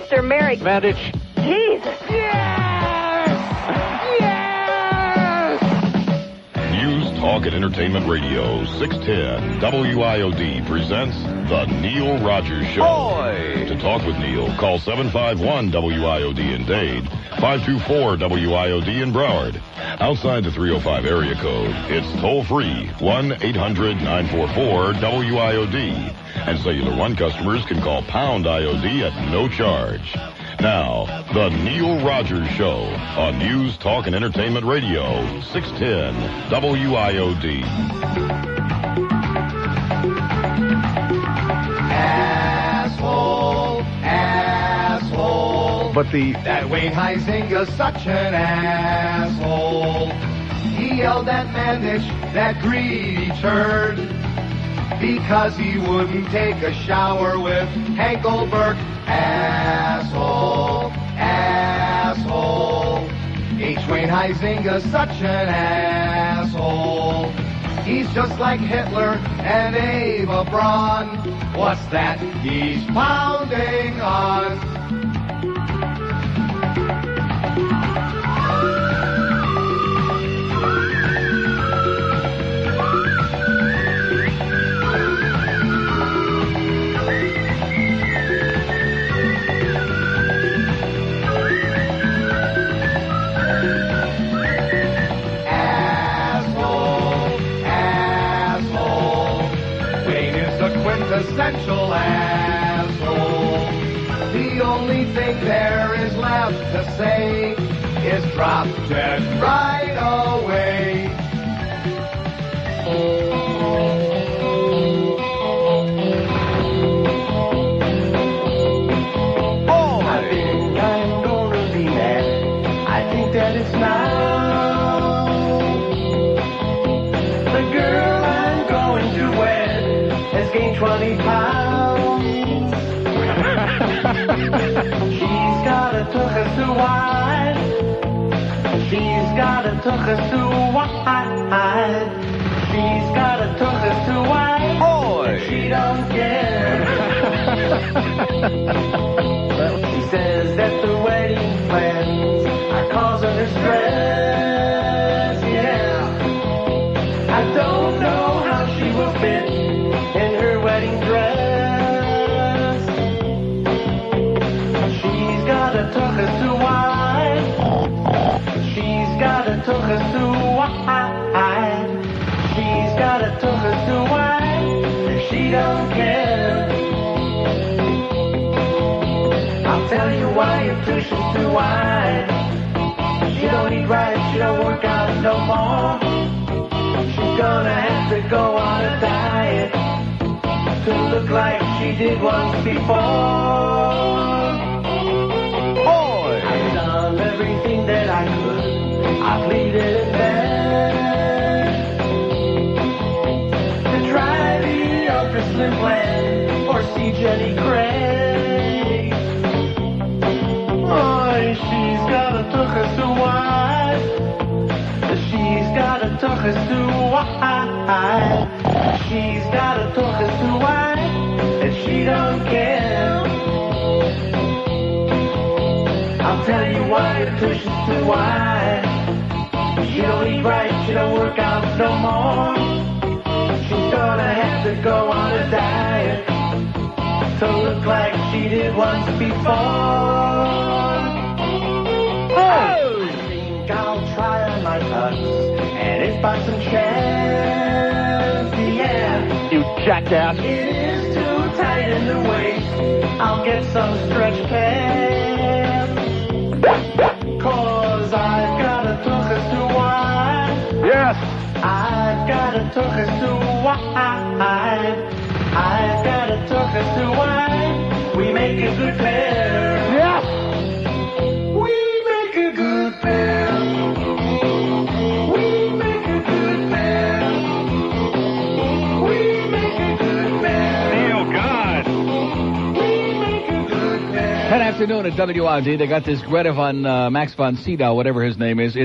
Mr. Merrick. Advantage. Jesus. Yes! Yes! News, Talk, and Entertainment Radio, 610 WIOD presents The Neil Rogers Show. Boy! To talk with Neil, call 751-WIOD in Dade, 524-WIOD in Broward. Outside the 305 area code, it's toll-free, 1-800-944-WIOD. And Cellular One customers can call pound IOD at no charge. Now, The Neil Rogers Show on News, Talk, and Entertainment Radio, 610 WIOD. Asshole, asshole. But That Wayne Huizinga's such an asshole. He yelled at Mandich, that greedy turd, because he wouldn't take a shower with Hank Goldberg. Asshole, asshole. H. Wayne Huizinga's such an asshole. He's just like Hitler and Eva Braun. What's that he's pounding on? Quintessential asshole. The only thing there is left to say is drop dead right away. oh, I think I'm gonna be mad. I think that it's now. The girl I'm going to wed has gained 20 pounds. She's got a tuchus to wine. She's got a tuchus to wine. She's got a tuchus to wine. boy! She don't care. She says that the wedding plans are causing her stress. Yeah. I don't know how she will fit in her wedding dress. She's got a tuchus to wine. She's got a tuchus to wine. She's got a tuchus to wine. And she don't care. I'll tell you why your tuchus to wine. She don't eat right, she don't work out no more. She's gonna have to go on a diet to look like she did once before. Boy! I've done everything that I could. I pleaded and begged to try the Ultra Slim Plan or see Jenny Craig. Oh, she's got a tuchus to wine. She's got a tuchus to wine. She's got a tuchus to wine, and she don't care. I'll tell you why a tuchus to wine. She don't eat right, she don't work out no more. She's gonna have to go on a diet to look like she did once before. I think I'll try on my tux, and if by some chance, yeah, You jackass! it is too tight in the waist, I'll get some stretch pants. 'Cause I've got a tuchus to wine. Yes! I've got a tuchus to wine. I've got a tuchus to wine. We make a good pair. Yes! We make a good pair. We make a good pair. We make a good pair. Neil, God! We make a good pair. 10 afternoon at WID. They got this Greta Max von Sydow, whatever its name is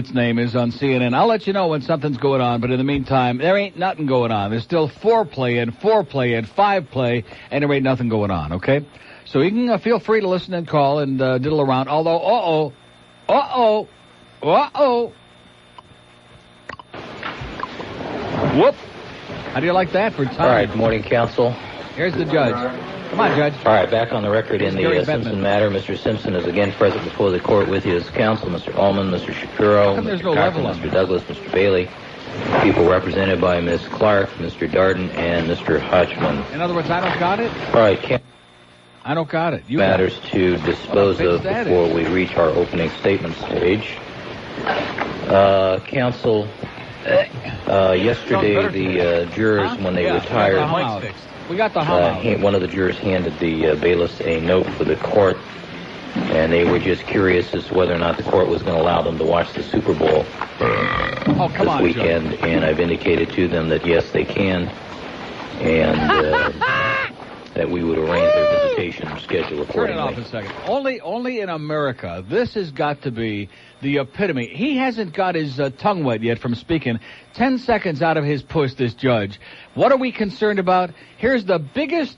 on CNN. I'll let you know when something's going on, but in the meantime, there ain't nothing going on. There's still 4-play and 5-play, and there ain't nothing going on, okay? So you can feel free to listen and call and diddle around. Although, whoop. How do you like that for time? All right, morning, counsel. Here's the judge. Come on, Judge. All right, back on the record in the Gary Simpson Bettman. matter. Mr. Simpson is again present before the court with his counsel, Mr. Ullman, Mr. Shapiro, How come there's Mr. no Cochran, level on Mr. Douglas, Mr. Bailey. People represented by Ms. Clark, Mr. Darden, and Mr. Hodgman. In other words, I don't got it? All right, I don't got it. You got matters it. to dispose Well, of that before is. we reach our opening statement stage. Counsel, yesterday the jurors, when they retired, We got the hum one of the jurors handed the bailiffs a note for the court, and they were just curious as to whether or not the court was going to allow them to watch the Super Bowl this weekend. And I've indicated to them that yes, they can, and that we would arrange their visitation schedule accordingly. Turn it off a second. Only in America, this has got to be the epitome. He hasn't got his tongue wet yet from speaking. 10 seconds out of his push, this judge. What are we concerned about? Here's the biggest,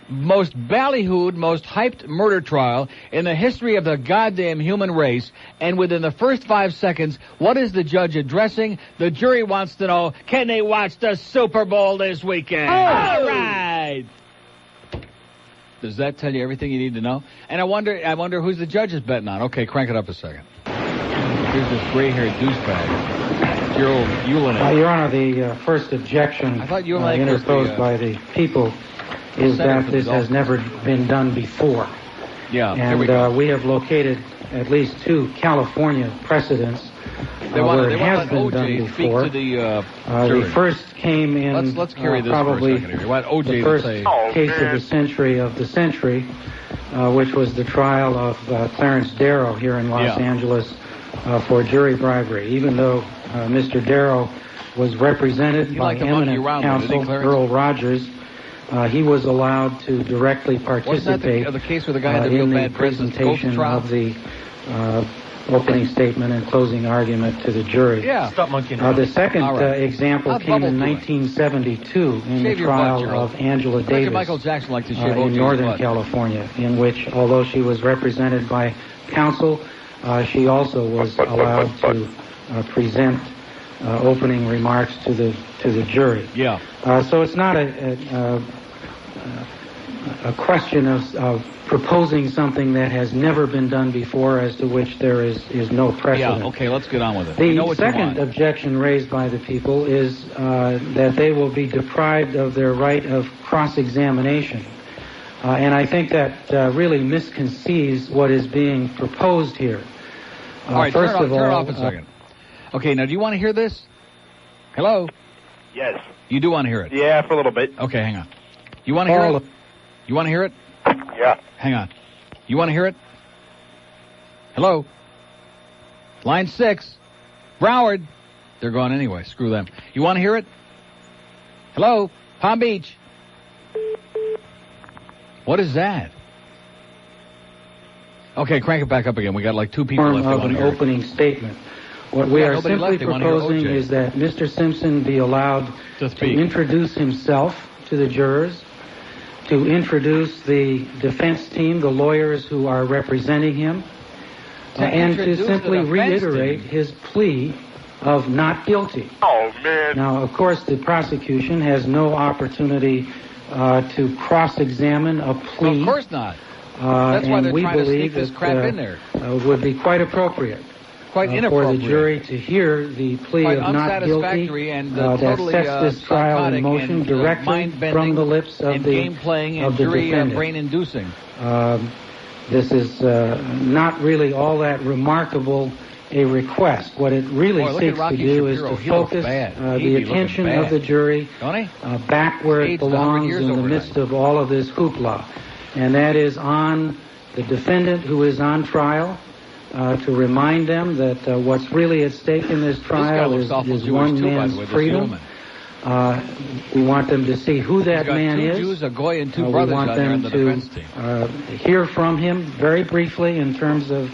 most ballyhooed, most hyped murder trial in the history of the goddamn human race. And within the first 5 seconds, what is the judge addressing? The jury wants to know, can they watch the Super Bowl this weekend? All right. Does that tell you everything you need to know? And I wonder who's the judges betting on. Okay, crank it up a second. Here's this gray-haired douchebag, Gerald Ulinek. Your Honor, the first objection interposed by the people is that this has never been done before. Yeah, and we have located at least 2 California precedents where it has been done before. The first came in let's carry this probably for a second here. OJ the first case of the century, which was the trial of Clarence Darrow here in Los Angeles for jury bribery. Even though Mr. Darrow was represented by eminent counsel Earl Rogers, he was allowed to directly participate the case with the guy that in the bad presentation of the opening statement and closing argument to the jury. Yeah. Stop monkeying. The second example came in 1972 in the trial of Angela Davis Michael Jackson liked to shave in Northern California, in which, although she was represented by counsel, she also was allowed to present opening remarks to the jury. Yeah. So it's not a question of proposing something that has never been done before, as to which there is no precedent. Yeah, okay, let's get on with it. The second objection raised by the people is that they will be deprived of their right of cross-examination. And I think that really misconceives what is being proposed here. All right, first of all, turn it off a second. Okay, now do you want to hear this? Hello? Yes. You do want to hear it? Yeah, for a little bit. Okay, hang on. You want to hear it? You want to hear it? Yeah. Hang on. You want to hear it? Hello? Line 6. Broward. They're gone anyway. Screw them. You want to hear it? Hello? Palm Beach. What is that? Okay, crank it back up again. We got like 2 people left. Of an opening statement. What we are simply proposing is that Mr. Simpson be allowed to introduce himself to the jurors, to introduce the defense team, the lawyers who are representing him, and to simply reiterate his plea of not guilty. Oh, man. Now, of course, the prosecution has no opportunity to cross-examine a plea. Well, of course not. That's why they're trying to sneak this crap in there. It would be quite appropriate. Quite for the jury to hear the plea of not guilty and that totally, sets this trial in motion directly from the lips of the game-playing and jury brain-inducing. This is not really all that remarkable a request. What it really seeks to do is to focus the attention of the jury back where it belongs in the midst of all of this hoopla. And that is on the defendant who is on trial, to remind them that what's really at stake in this trial is one man's freedom. We want them to see who that man is. Jews, a goy, and 2 we brothers want them to hear from him very briefly in terms of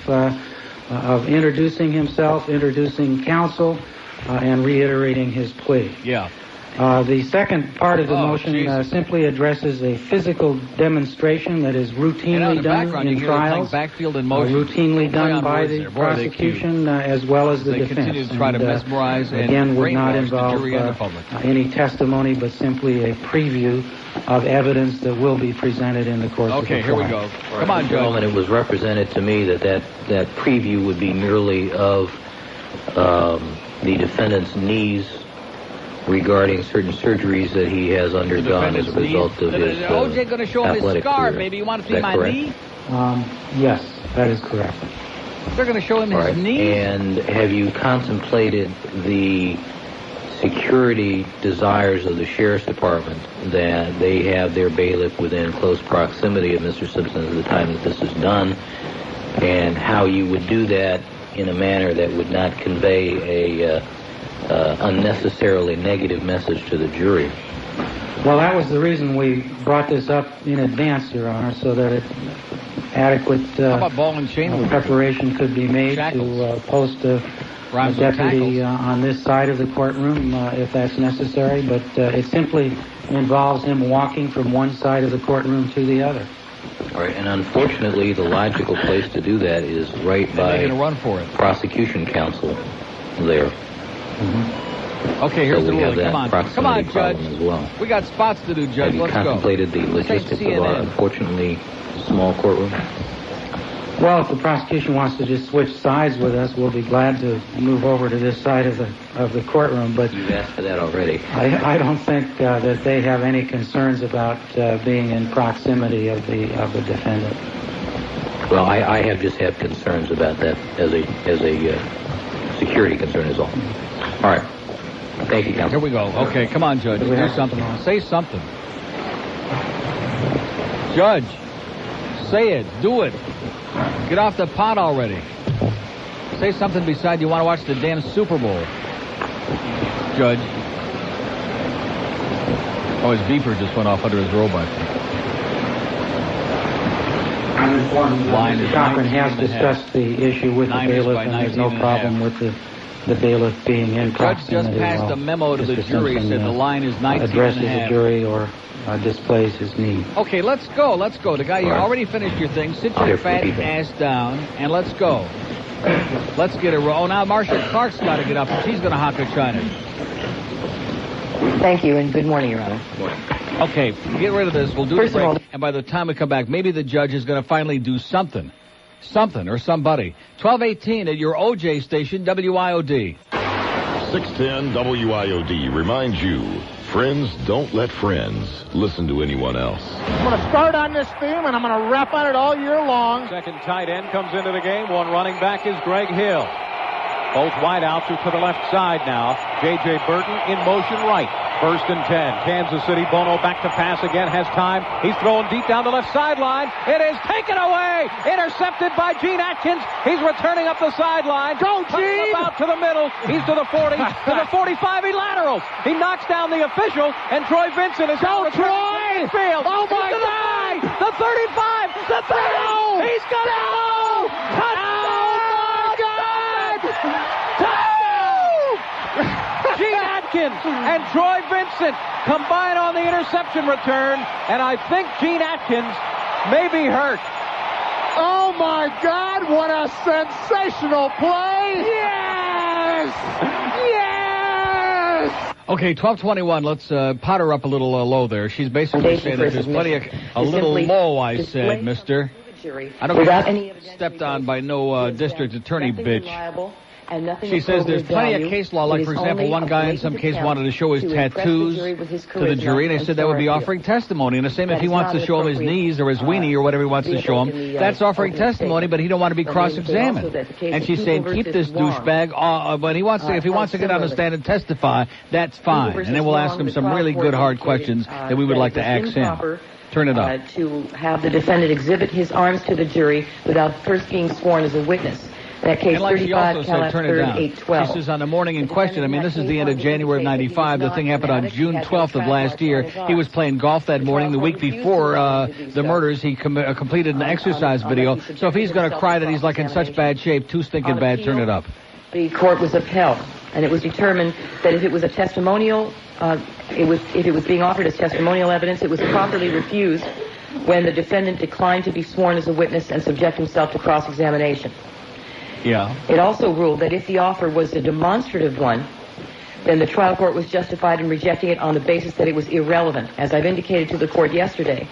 introducing himself, introducing counsel, and reiterating his plea. Yeah. The second part of the motion simply addresses a physical demonstration that is routinely done in trials, backfield in motion, routinely done by the prosecution as well as the defense. They continue to try to mesmerize and again, would not involve the jury and the public. Any testimony, but simply a preview of evidence that will be presented in the course of the trial. Okay, here we go. Come on, Judge. It was represented to me that preview would be merely of the defendant's knees regarding certain surgeries that he has undergone as a result of his O.J. going to show him his scar, career. baby. You want to see my knee? Yes, that is correct. They're going to show him his knee? And have you contemplated the security desires of the Sheriff's Department that they have their bailiff within close proximity of Mr. Simpson at the time that this is done, and how you would do that in a manner that would not convey a unnecessarily negative message to the jury? Well, that was the reason we brought this up in advance, Your Honor, so that adequate ball and chain preparation could be made to post a deputy on this side of the courtroom if that's necessary, but it simply involves him walking from one side of the courtroom to the other. All right, and unfortunately, the logical place to do that is right by prosecution counsel there. Mm-hmm. Okay, here's the ruling. Come on, Judge. As well. We got spots to do, Judge. Have you contemplated the logistics of our unfortunately small courtroom? Well, if the prosecution wants to just switch sides with us, we'll be glad to move over to this side of the courtroom. But you've asked for that already. I don't think that they have any concerns about being in proximity of the defendant. Well, I have just had concerns about that as a security concern is all. All right. Thank you, counsel. Here we go. Okay, come on, Judge. Do something. Say something. Judge, say it. Do it. Get off the pot already. Say something besides you want to watch the damn Super Bowl. Judge. Oh, his beeper just went off under his robot. I'm informed Mr. Cochran has discussed the issue with the bailiff, and there's no problem with the bailiff being in proximity. Judge just passed a memo to the jury, said the line is 19 addresses the jury or displays his need. Okay, let's go. The guy, you already finished your thing. Sit your fat ass down, and let's go. Let's get a roll. Oh, now Marcia Clark's got to get up, and she's going to hock a China. Thank you, and good morning, Your Honor. Okay, get rid of this. We'll do the break, and by the time we come back, maybe the judge is going to finally do something. Something or somebody. 1218 at your OJ station, WIOD. 610 WIOD reminds you, friends don't let friends listen to anyone else. I'm going to start on this theme, and I'm going to rap on it all year long. Second tight end comes into the game. One running back is Greg Hill. Both wideouts are to the left side now. J.J. Burton in motion right. First and 10. Kansas City. Bono back to pass again. Has time. He's throwing deep down the left sideline. It is taken away. Intercepted by Gene Atkins. He's returning up the sideline. Go, Gene! Out to the middle. He's to the 40. To the 45. He laterals. He knocks down the official. And Troy Vincent is out. Go, Troy! Field. Oh, my God! The 35. The 30. No! He's going to go. Touchdown! Gene Atkins and Troy Vincent combine on the interception return, and I think Gene Atkins may be hurt. Oh, my God, what a sensational play! Yes! Yes! Okay, 12:21. Let's pot her up a little low there. She's basically saying that there's plenty of... A little low, I said, mister. I don't get stepped on by no district attorney, bitch. She says there's plenty of case law, like, for example, one guy in some case wanted to show his tattoos to the jury, and they said that would be offering testimony. And the same if he wants to show him his knees or his weenie or whatever he wants to show him, that's offering testimony, but he don't want to be cross-examined. And she's saying, keep this douchebag, but if he wants to get on the stand and testify, that's fine. And then we'll ask him some really good, hard questions that we would like to ask him. Turn it up. To have the defendant exhibit his arms to the jury without first being sworn as a witness. That case, and like she also said, turn it down. 812. She says on the morning in question, I mean, this is the end of January of 95. The thing happened on June 12th of last year. He was playing golf that morning. The week before the murders, he completed an exercise video. So if he's going to cry that he's like in such bad shape, too stinking bad, turn it up. the court was upheld, and it was determined that if it was a testimonial, if it was being offered as testimonial evidence, it was properly refused when the defendant declined to be sworn as a witness and subject himself to cross-examination. Yeah. It also ruled that if the offer was a demonstrative one, then the trial court was justified in rejecting it on the basis that it was irrelevant. As I've indicated to the court yesterday,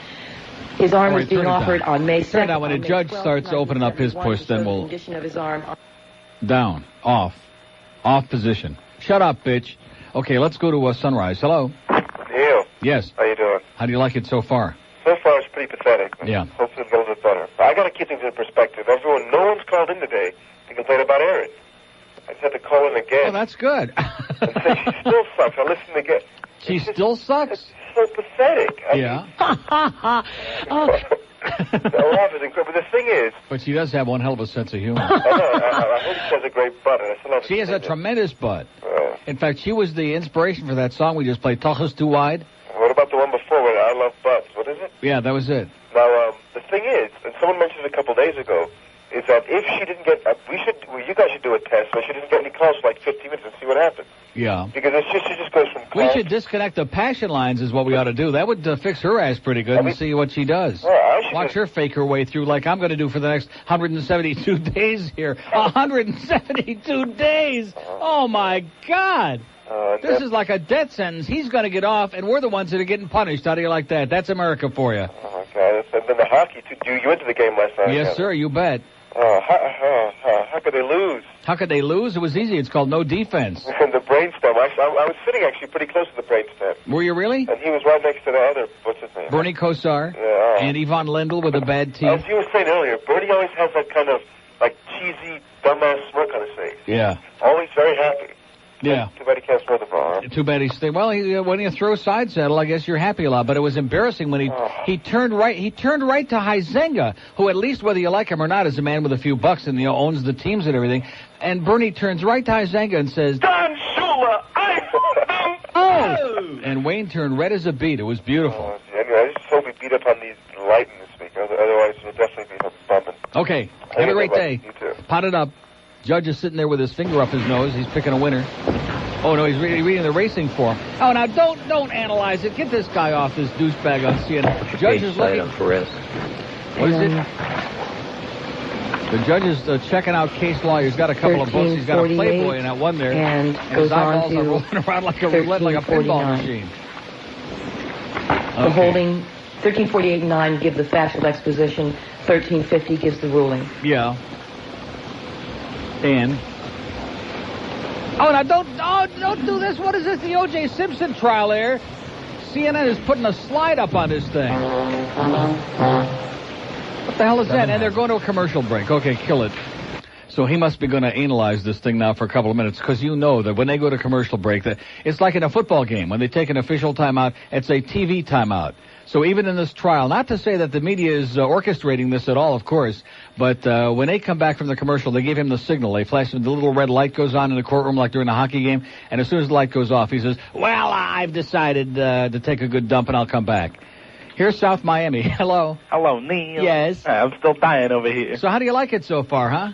his arm was being offered on May 2nd. Now, when a judge starts opening up his push, then we'll... Condition of his arm. Down. Off position. Shut up, bitch. Okay, let's go to Sunrise. Hello. Neil. Yes. How you doing? How do you like it so far? So far, it's pretty pathetic. Yeah. Hopefully it goes a little better. But I got to keep things in perspective. No one's called in today to complain about Erin. I just had to call in again. Oh, that's good. And say she still sucks. I listened again. She still sucks? It's so pathetic. Yeah. But the thing is... But she does have one hell of a sense of humor. I hope she has a great butt. And I still have she has a tremendous butt. In fact, she was the inspiration for that song we just played, Talk Us Too Wide. What about the one before where I Love Butts? What is it? Yeah, that was it. Now, the thing is, and someone mentioned it a couple days ago, is that if she didn't get... you guys should do a test where she doesn't get any calls for like 15 minutes and see what happens. Yeah. Because she just goes from... We should disconnect the passion lines is what we ought to do. That would fix her ass pretty good and see what she does. Watch her fake her way through like I'm going to do for the next 172 days here. 172 days! Oh, my God! This is like a death sentence. He's going to get off, and we're the ones that are getting punished. How do you like that? That's America for you. Oh, God. And then the hockey, too. You went to the game last night. Yes, sir, you bet. How could they lose? How could they lose? It was easy. It's called no defense. And the brainstem. I was sitting actually pretty close to the brainstem. Were you really? And he was right next to the other, what's his name? Bernie Kosar. Yeah. And Yvonne Lindell with a bad teeth. As you were saying earlier, Bernie always has that kind of, like, cheesy, dumbass smirk on his face. Yeah. Always very happy. Yeah. Too bad he can't throw the ball. Huh? Too bad he's... Well, when you throw side saddle, I guess you're happy a lot. But it was embarrassing when he turned right. He turned right to Huizenga, who at least, whether you like him or not, is a man with a few bucks and owns the teams and everything. And Bernie turns right to Huizenga and says, Don Shula, oh! And Wayne turned red as a beet. It was beautiful. Anyway, I just hope we beat up on these Lightning this week. Otherwise, we'll definitely be bumping. Okay. Have a great day. You too. Pot it up. Judge is sitting there with his finger up his nose. He's picking a winner. Oh, no, he's reading the racing form. Oh, now, don't analyze it. Get this guy off, this douchebag on CNN. Judge is looking... What is it? The judge is checking out case law. He's got a couple of books. He's got a Playboy in that one there. And his eyeballs are rolling around like a roulette, like a pinball machine. The holding, 1348-9 give the factual exposition. 1350 gives the ruling. Yeah. And... Oh, now don't do this. What is this? The O.J. Simpson trial there. CNN is putting a slide up on this thing. What the hell is that? And they're going to a commercial break. Okay, kill it. So he must be going to analyze this thing now for a couple of minutes, because you know that when they go to commercial break, that it's like in a football game. When they take an official timeout, it's a TV timeout. So even in this trial, not to say that the media is orchestrating this at all, of course, but when they come back from the commercial, they give him the signal. They flash him, the little red light goes on in the courtroom like during a hockey game, and as soon as the light goes off, he says, well, I've decided to take a good dump and I'll come back. Here's South Miami. Hello. Hello, Neil. Yes. I'm still dying over here. So how do you like it so far, huh?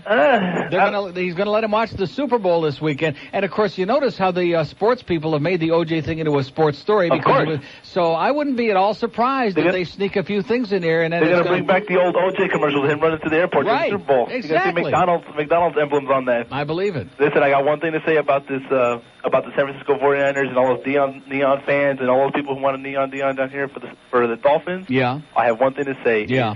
He's going to let him watch the Super Bowl this weekend. And, of course, you notice how the sports people have made the O.J. thing into a sports story. Of course. So I wouldn't be at all surprised if they sneak a few things in here. And then they're going to bring back the old O.J. commercials of him running to the airport to the Super Bowl. Exactly. You're going to see McDonald's emblems on that. I believe it. Listen, I got one thing to say about this, about the San Francisco 49ers and all those neon fans and all those people who want a neon down here for the Dolphins. Yeah. I have one thing to say. Yeah.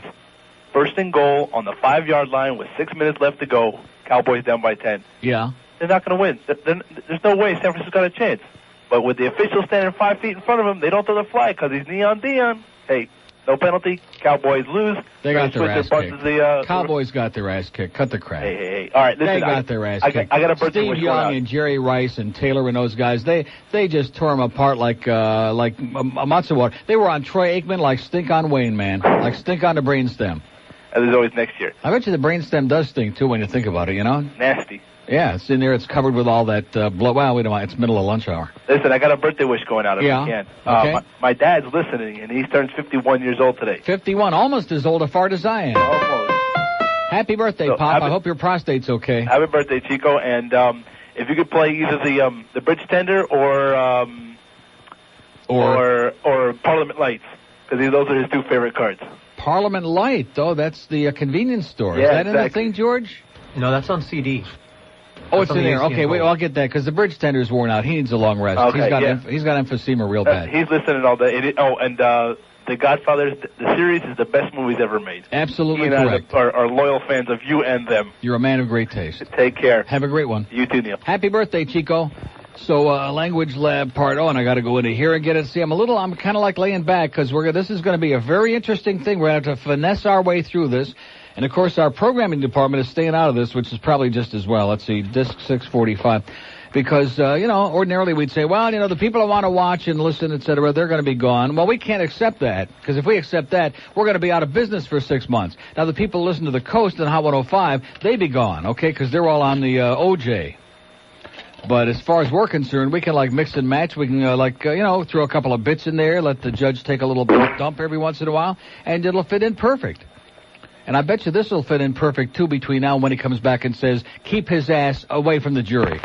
First and goal on the 5-yard line with 6 minutes left to go. Cowboys down by 10. Yeah. They're not going to win. There's no way San Francisco got a chance. But with the official standing 5 feet in front of him, they don't throw the flag because he's neon Dion. Hey, no penalty. Cowboys lose. They got their ass kicked. Cowboys got their ass kicked. Cut the crap. Hey. All right, listen. They got their ass kicked. I got a birthday Steve Young and Jerry Rice and Taylor and those guys, they just tore them apart like a matzo water. They were on Troy Aikman like stink on Wayne, man. Like stink on the brainstem. And there's always next year. I bet you the brainstem does stink, too, when you think about it, you know? Nasty. Yeah, it's in there. It's covered with all that blood. Well, wait a minute. It's middle of lunch hour. Listen, I got a birthday wish going out if I can. Okay. My dad's listening, and he turns 51 years old today. 51, almost as old a fart as I am. Almost. Happy birthday, So, Pop. I hope your prostate's okay. Happy birthday, Chico. And if you could play either the Bridge Tender or Parliament Lights, because those are his two favorite cards. Parliament Light, though, that's the convenience store. Yeah, Is that exactly. in the thing, George? No, that's on CD. Oh, it's in there. Okay, wait, I'll get that, because the Bridge Tender's worn out. He needs a long rest. Okay, he's got emphysema real bad. He's listening all day. The Godfather, the series is the best movies ever made. Absolutely you and correct. Are loyal fans of you and them. You're a man of great taste. Take care. Have a great one. You too, Neil. Happy birthday, Chico. So, language lab part. Oh, and I got to go into here and get it. See, I'm kind of like laying back because this is going to be a very interesting thing. We're going to have to finesse our way through this. And, of course, our programming department is staying out of this, which is probably just as well. Let's see, disc 645. Because, ordinarily we'd say, well, the people who want to watch and listen, et cetera, they're going to be gone. Well, we can't accept that. Because if we accept that, we're going to be out of business for 6 months. Now, the people who listen to the Coast and Hot 105, they be gone, okay? Because they're all on the OJ. But as far as we're concerned, we can, mix and match. We can, throw a couple of bits in there, let the judge take a little dump every once in a while, and it'll fit in perfect. And I bet you this will fit in perfect, too, between now and when he comes back and says, keep his ass away from the jury.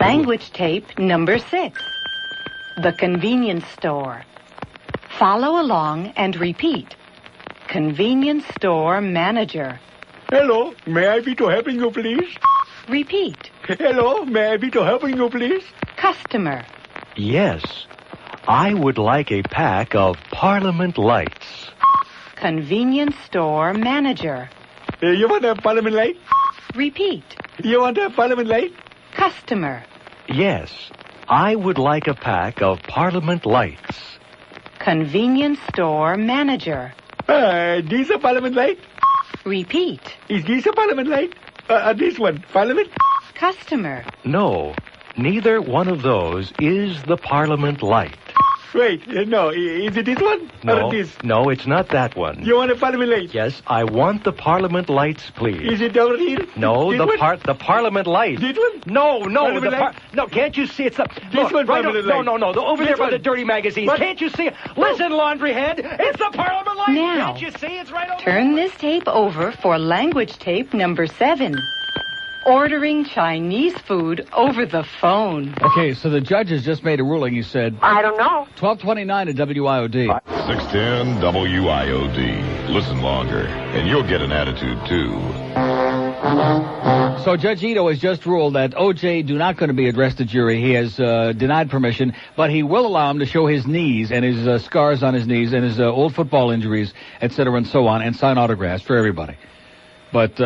Language tape number 6. The convenience store. Follow along and repeat. Convenience store manager. Hello, may I be to helping you, please? Repeat. Hello, may I be to helping you, please? Customer. Yes, I would like a pack of Parliament Lights. Convenience store manager. You want a Parliament Light? Repeat. You want a Parliament Light? Customer. Yes, I would like a pack of Parliament Lights. Convenience store manager. This a Parliament Light? Repeat. Is this a Parliament Light? This one, Parliament? Customer. No, neither one of those is the Parliament Light. Wait, no, is it this one? No, or this? No, it's not that one. You want a Parliament Light? Yes, I want the Parliament Lights, please. Is it over here? No, this the Parliament Light. This one? No, Parliament no, can't you see it's the... This one, Parliament Light. No, over this there by one. the dirty magazines. What? Can't you see it? Listen, laundry head, it's the Parliament Light. Now, can't you see it's right over turn this tape over for language tape number 7. Ordering Chinese food over the phone. Okay, so the judge has just made a ruling. He said, I don't know. 1229 at WIOD. 610 WIOD. Listen longer, and you'll get an attitude, too. So Judge Ito has just ruled that OJ do not going to be addressed to jury. He has denied permission, but he will allow him to show his knees and his scars on his knees and his old football injuries, et cetera, and so on, and sign autographs for everybody. But,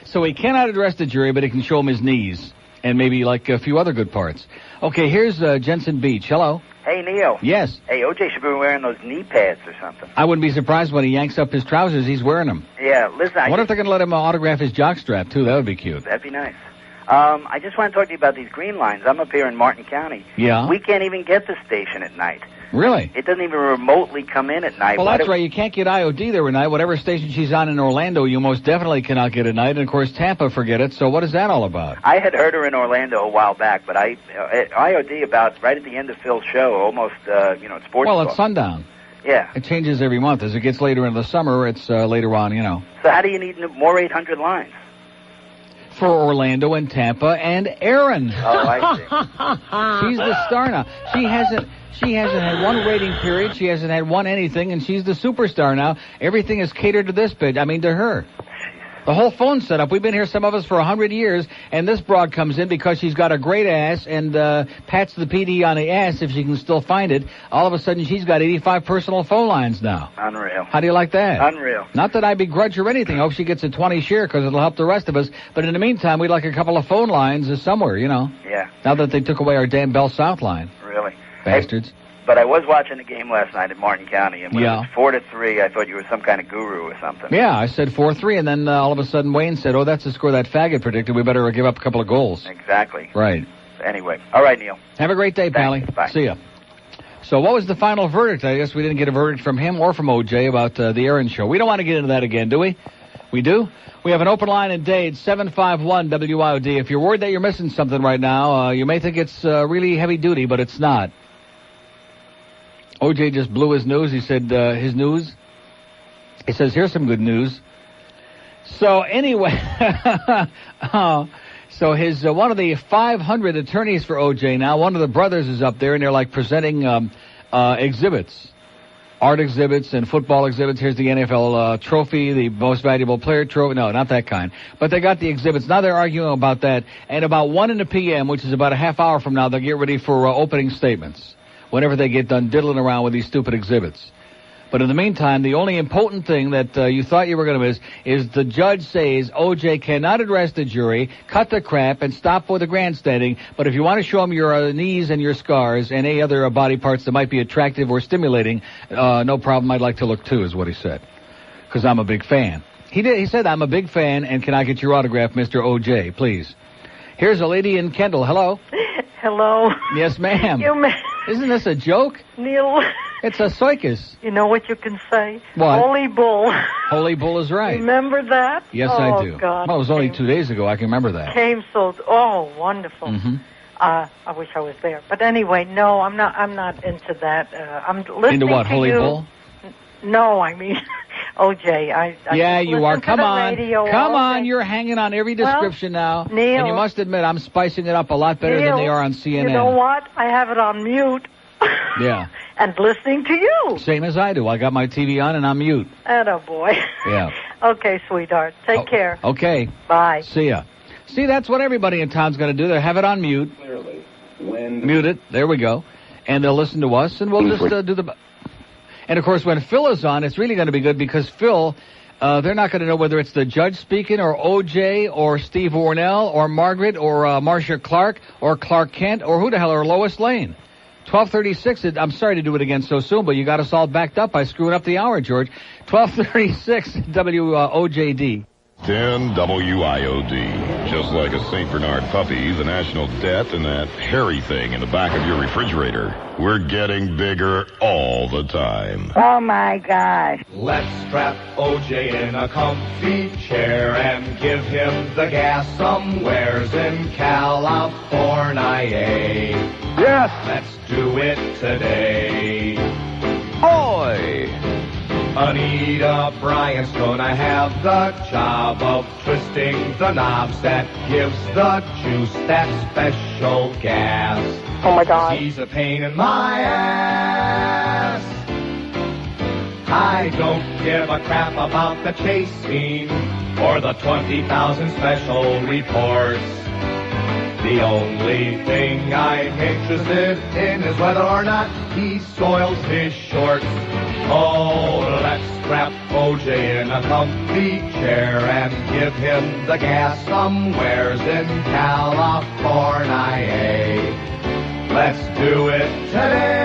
so he cannot address the jury, but he can show him his knees and maybe a few other good parts. Okay, here's Jensen Beach. Hello. Hey, Neil. Yes. Hey, OJ should be wearing those knee pads or something. I wouldn't be surprised when he yanks up his trousers. He's wearing them. Yeah, listen. I wonder if they're going to let him autograph his jockstrap, too. That would be cute. That'd be nice. I just want to talk to you about these green lines. I'm up here in Martin County. Yeah. We can't even get the station at night. Really? It doesn't even remotely come in at night. Well, that's right. You can't get IOD there at night. Whatever station she's on in Orlando, you most definitely cannot get at night. And, of course, Tampa, forget it. So what is that all about? I had heard her in Orlando a while back, but IOD about right at the end of Phil's show, almost, at sports Well, talk. it's sundown. Yeah. It changes every month. As it gets later in the summer, it's later on, So how do you need more 800 lines? For Orlando and Tampa and Aaron. Oh, I see. She's the star now. She hasn't had one rating period. She hasn't had one anything, and she's the superstar now. Everything is catered to this bitch. I mean, to her. The whole phone setup. We've been here, some of us, for 100 years, and this broad comes in because she's got a great ass and pats the PD on the ass if she can still find it. All of a sudden, she's got 85 personal phone lines now. Unreal. How do you like that? Unreal. Not that I begrudge her anything. I hope she gets a 20 share because it'll help the rest of us. But in the meantime, we'd like a couple of phone lines somewhere, Yeah. Now that they took away our damn Bell South line. Really? Bastards. Hey, but I was watching the game last night in Martin County, and when Yeah. it was 4-3, I thought you were some kind of guru or something. Yeah, I said 4-3, and then all of a sudden Wayne said, oh, that's the score that faggot predicted. We better give up a couple of goals. Exactly. Right. Anyway. All right, Neil. Have a great day, Pally. Bye. See ya. So what was the final verdict? I guess we didn't get a verdict from him or from OJ about the Aaron show. We don't want to get into that again, do we? We do? We have an open line in Dade, 751 WIOD. If you're worried that you're missing something right now, you may think it's really heavy duty, but it's not. OJ just blew his news. He said his news. He says, here's some good news. So anyway, so his one of the 500 attorneys for O.J. now, one of the brothers is up there, and they're like presenting exhibits. Art exhibits and football exhibits. Here's the NFL trophy, the most valuable player trophy. No, not that kind. But they got the exhibits. Now they're arguing about that. And about 1 p.m., which is about a half hour from now, they'll get ready for opening statements whenever they get done diddling around with these stupid exhibits. But in the meantime, the only important thing that you thought you were going to miss is the judge says O.J. cannot address the jury, cut the crap, and stop with the grandstanding. But if you want to show him your knees and your scars and any other body parts that might be attractive or stimulating, no problem. I'd like to look too, is what he said. Because I'm a big fan. He said, I'm a big fan, and can I get your autograph, Mr. O.J., please? Here's a lady in Kendall. Hello. Hello. Yes, ma'am. Isn't this a joke? Neil. It's a circus. You know what you can say? What? Holy bull. Holy bull is right. Remember that? Yes, I do. God. Well, it was only 2 days ago. I can remember that. Wonderful. Mm-hmm. I wish I was there. But anyway, no, I'm not into that. I'm listening into what? to Holy you. bull? No, I mean, OJ. I yeah, you are. Come on. Come on. Day. You're hanging on every description now. Neil. And you must admit, I'm spicing it up a lot better than they are on CNN. You know what? I have it on mute. Yeah. And listening to you. Same as I do. I got my TV on and I'm mute. Attaboy. Yeah. Okay, sweetheart. Take care. Okay. Bye. See ya. See, that's what everybody in town's going to do. They have it on mute. Clearly. Mute it. There we go. And they'll listen to us, and we'll just do the... And, of course, when Phil is on, it's really going to be good because Phil, they're not going to know whether it's the judge speaking or O.J. or Steve Ornell or Margaret or Marcia Clark or Clark Kent or who the hell, or Lois Lane. 12:36. I'm sorry to do it again so soon, but you got us all backed up by screwing up the hour, George. 12:36 WOJD. 10 WIOD. Just like a St. Bernard puppy, the national debt and that hairy thing in the back of your refrigerator. We're getting bigger all the time. Oh, my gosh. Let's strap OJ in a comfy chair and give him the gas somewheres in California. Yes. Let's do it today. Boy. Anita Bryant's gonna have the job of twisting the knobs that gives the juice that special gas. Oh, my God. She's a pain in my ass. I don't give a crap about the chase scene or the 20,000 special reports. The only thing I'm interested in is whether or not he soils his shorts. Oh, let's strap OJ in a comfy chair and give him the gas somewheres in California. Let's do it today.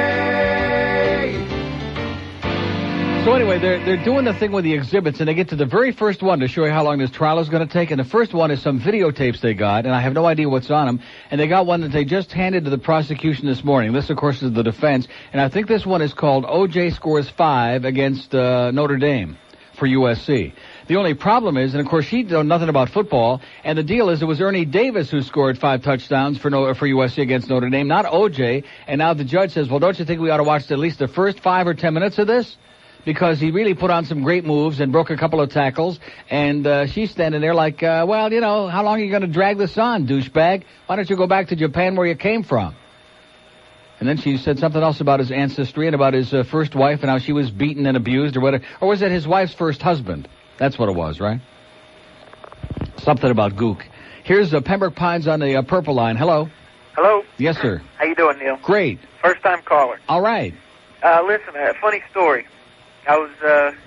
So anyway, they're doing the thing with the exhibits, and they get to the very first one to show you how long this trial is going to take. And the first one is some videotapes they got, and I have no idea what's on them. And they got one that they just handed to the prosecution this morning. This, of course, is the defense. And I think this one is called O.J. Scores 5 against Notre Dame for USC. The only problem is, and of course she knows nothing about football, and the deal is it was Ernie Davis who scored 5 touchdowns for USC against Notre Dame, not O.J. And now the judge says, well, don't you think we ought to watch at least the first 5 or 10 minutes of this? Because he really put on some great moves and broke a couple of tackles, and she's standing there like, well, you know, how long are you going to drag this on, douchebag? Why don't you go back to Japan where you came from? And then she said something else about his ancestry and about his first wife and how she was beaten and abused or whatever. Or was it his wife's first husband? That's what it was, right? Something about Gook. Here's Pembroke Pines on the purple line. Hello. Hello. Yes, sir. How you doing, Neil? Great. First-time caller. All right. Listen, a funny story. I was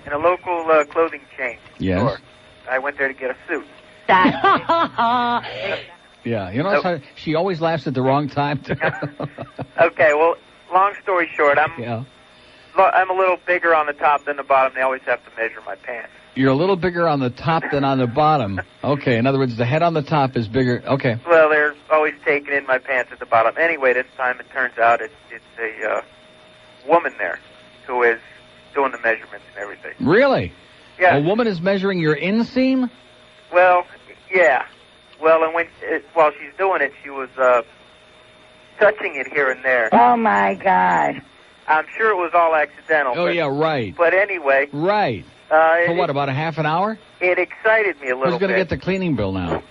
in a local clothing chain store. I went there to get a suit. Yeah, you know, how she always laughs at the wrong time. Okay, well, long story short, I'm a little bigger on the top than the bottom. They always have to measure my pants. You're a little bigger on the top than on the bottom. Okay, in other words, the head on the top is bigger. Okay. Well, they're always taking in my pants at the bottom. Anyway, this time it turns out it's a woman there who is doing the measurements and everything. Really? Yeah. A woman is measuring your inseam? Well, yeah. Well, and while she's doing it, she was touching it here and there. Oh, my God. I'm sure it was all accidental. Oh, yeah, right. But anyway. Right. For what, about a half an hour? It excited me a little bit. Who's going to get the cleaning bill now?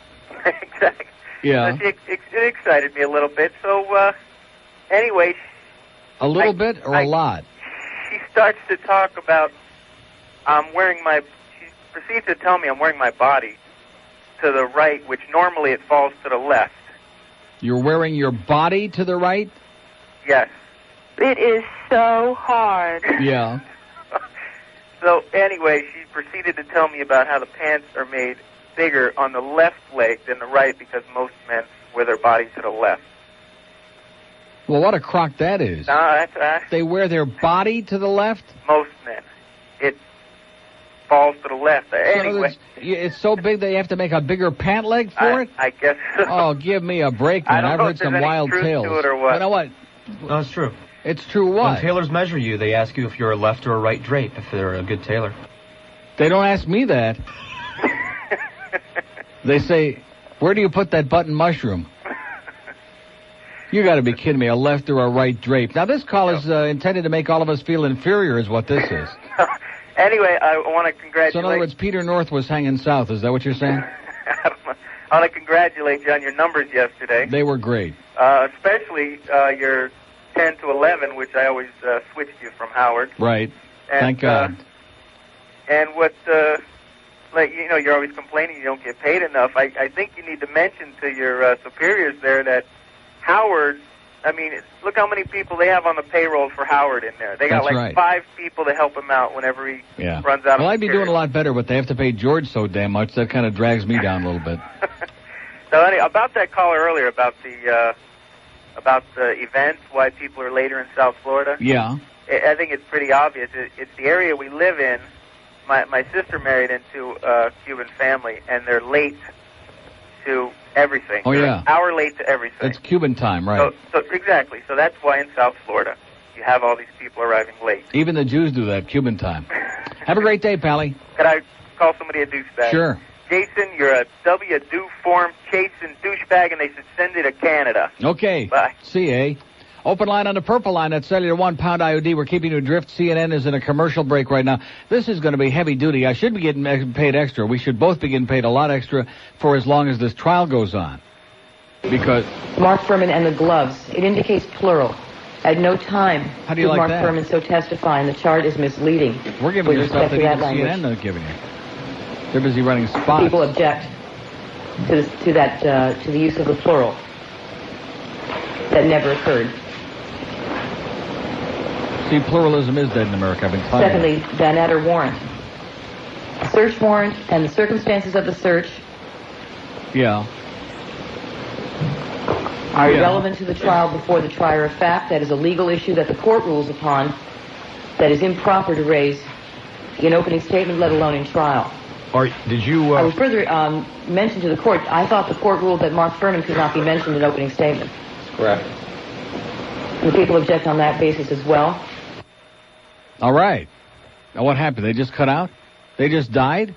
Exactly. Yeah. It excited me a little bit. So, anyway. A little bit or a lot? She starts to talk about she proceeds to tell me I'm wearing my body to the right, which normally it falls to the left. You're wearing your body to the right? Yes. It is so hard. Yeah. So anyway, she proceeded to tell me about how the pants are made bigger on the left leg than the right because most men wear their body to the left. Well, what a crock that is. No, they wear their body to the left? Most men. It falls to the left. Anyway. It's so big they have to make a bigger pant leg for it? I guess so. Oh, give me a break, man. I've heard some wild tales. To it or what. You know what? No, it's true. It's true what? When tailors measure you, they ask you if you're a left or a right drape, if they're a good tailor. They don't ask me that. They say, where do you put that button mushroom? You got to be kidding me, a left or a right drape. Now, this call is intended to make all of us feel inferior is what this is. Anyway, I want to congratulate... So, in other words, Peter North was hanging south. Is that what you're saying? I want to congratulate you on your numbers yesterday. They were great. Especially your 10 to 11, which I always switched you from Howard. Right. And, thank God. And what... you're always complaining you don't get paid enough. I think you need to mention to your superiors there that Howard, look how many people they have on the payroll for Howard in there. They got right. 5 people to help him out whenever he runs out of Well, I'd be material. doing a lot better, but they have to pay George so damn much, that kind of drags me down a little bit. So anyway, about that caller earlier, about the events, why people are later in South Florida. Yeah. I think it's pretty obvious. It's the area we live in. My sister married into a Cuban family, and they're late to everything. Oh, yeah. An hour late to everything. It's Cuban time, right. So exactly. So that's why in South Florida you have all these people arriving late. Even the Jews do that, Cuban time. Have a great day, Pally. Could I call somebody a douchebag? Sure. Jason, you're a W-do form chasing douchebag, and they should send you to Canada. Okay. Bye. See ya. Open line on the purple line at cellular 1 pound IOD. We're keeping you adrift. CNN is in a commercial break right now. This is going to be heavy duty. I should be getting paid extra. We should both be getting paid a lot extra for as long as this trial goes on. Because Mark Furman and the gloves. It indicates plural. At no time How do you like Mark that? Furman so testify, and the chart is misleading. We're giving you stuff that even language. CNN not giving you. They're busy running spots. People object to the use of the plural. That never occurred. See, pluralism is dead in America. I've been telling you. Secondly, Van Adder warrant. A search warrant and the circumstances of the search Yeah. are irrelevant to the trial before the trier of fact. That is a legal issue that the court rules upon that is improper to raise in opening statement, let alone in trial. Did you... I would further mention to the court, I thought the court ruled that Mark Furman could not be mentioned in opening statement. Correct. The people object on that basis as well. All right. Now, what happened? They just cut out? They just died?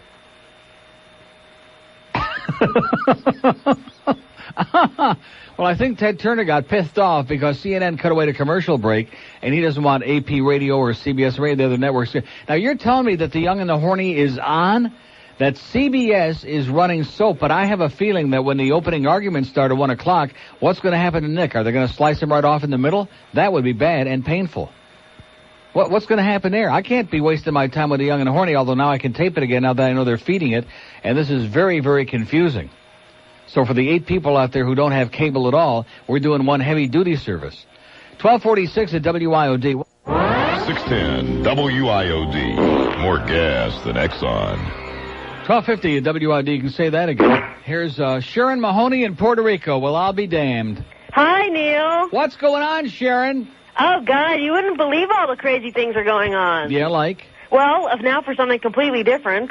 Well, I think Ted Turner got pissed off because CNN cut away to commercial break, and he doesn't want AP Radio or CBS Radio, the other networks. Now, you're telling me that The Young and the Horny is on? That CBS is running soap, but I have a feeling that when the opening arguments start at 1 o'clock, what's going to happen to Nick? Are they going to slice him right off in the middle? That would be bad and painful. What's going to happen there? I can't be wasting my time with The Young and the Horny, although now I can tape it again now that I know they're feeding it, and this is very, very confusing. So for the 8 people out there who don't have cable at all, we're doing one heavy-duty service. 1246 at WIOD. 610 WIOD. More gas than Exxon. 1250 at WIOD. You can say that again. Here's Sharon Mahoney in Puerto Rico. Well, I'll be damned. Hi, Neil. What's going on, Sharon? Oh, God, you wouldn't believe all the crazy things are going on. Yeah, like? Well, now for something completely different.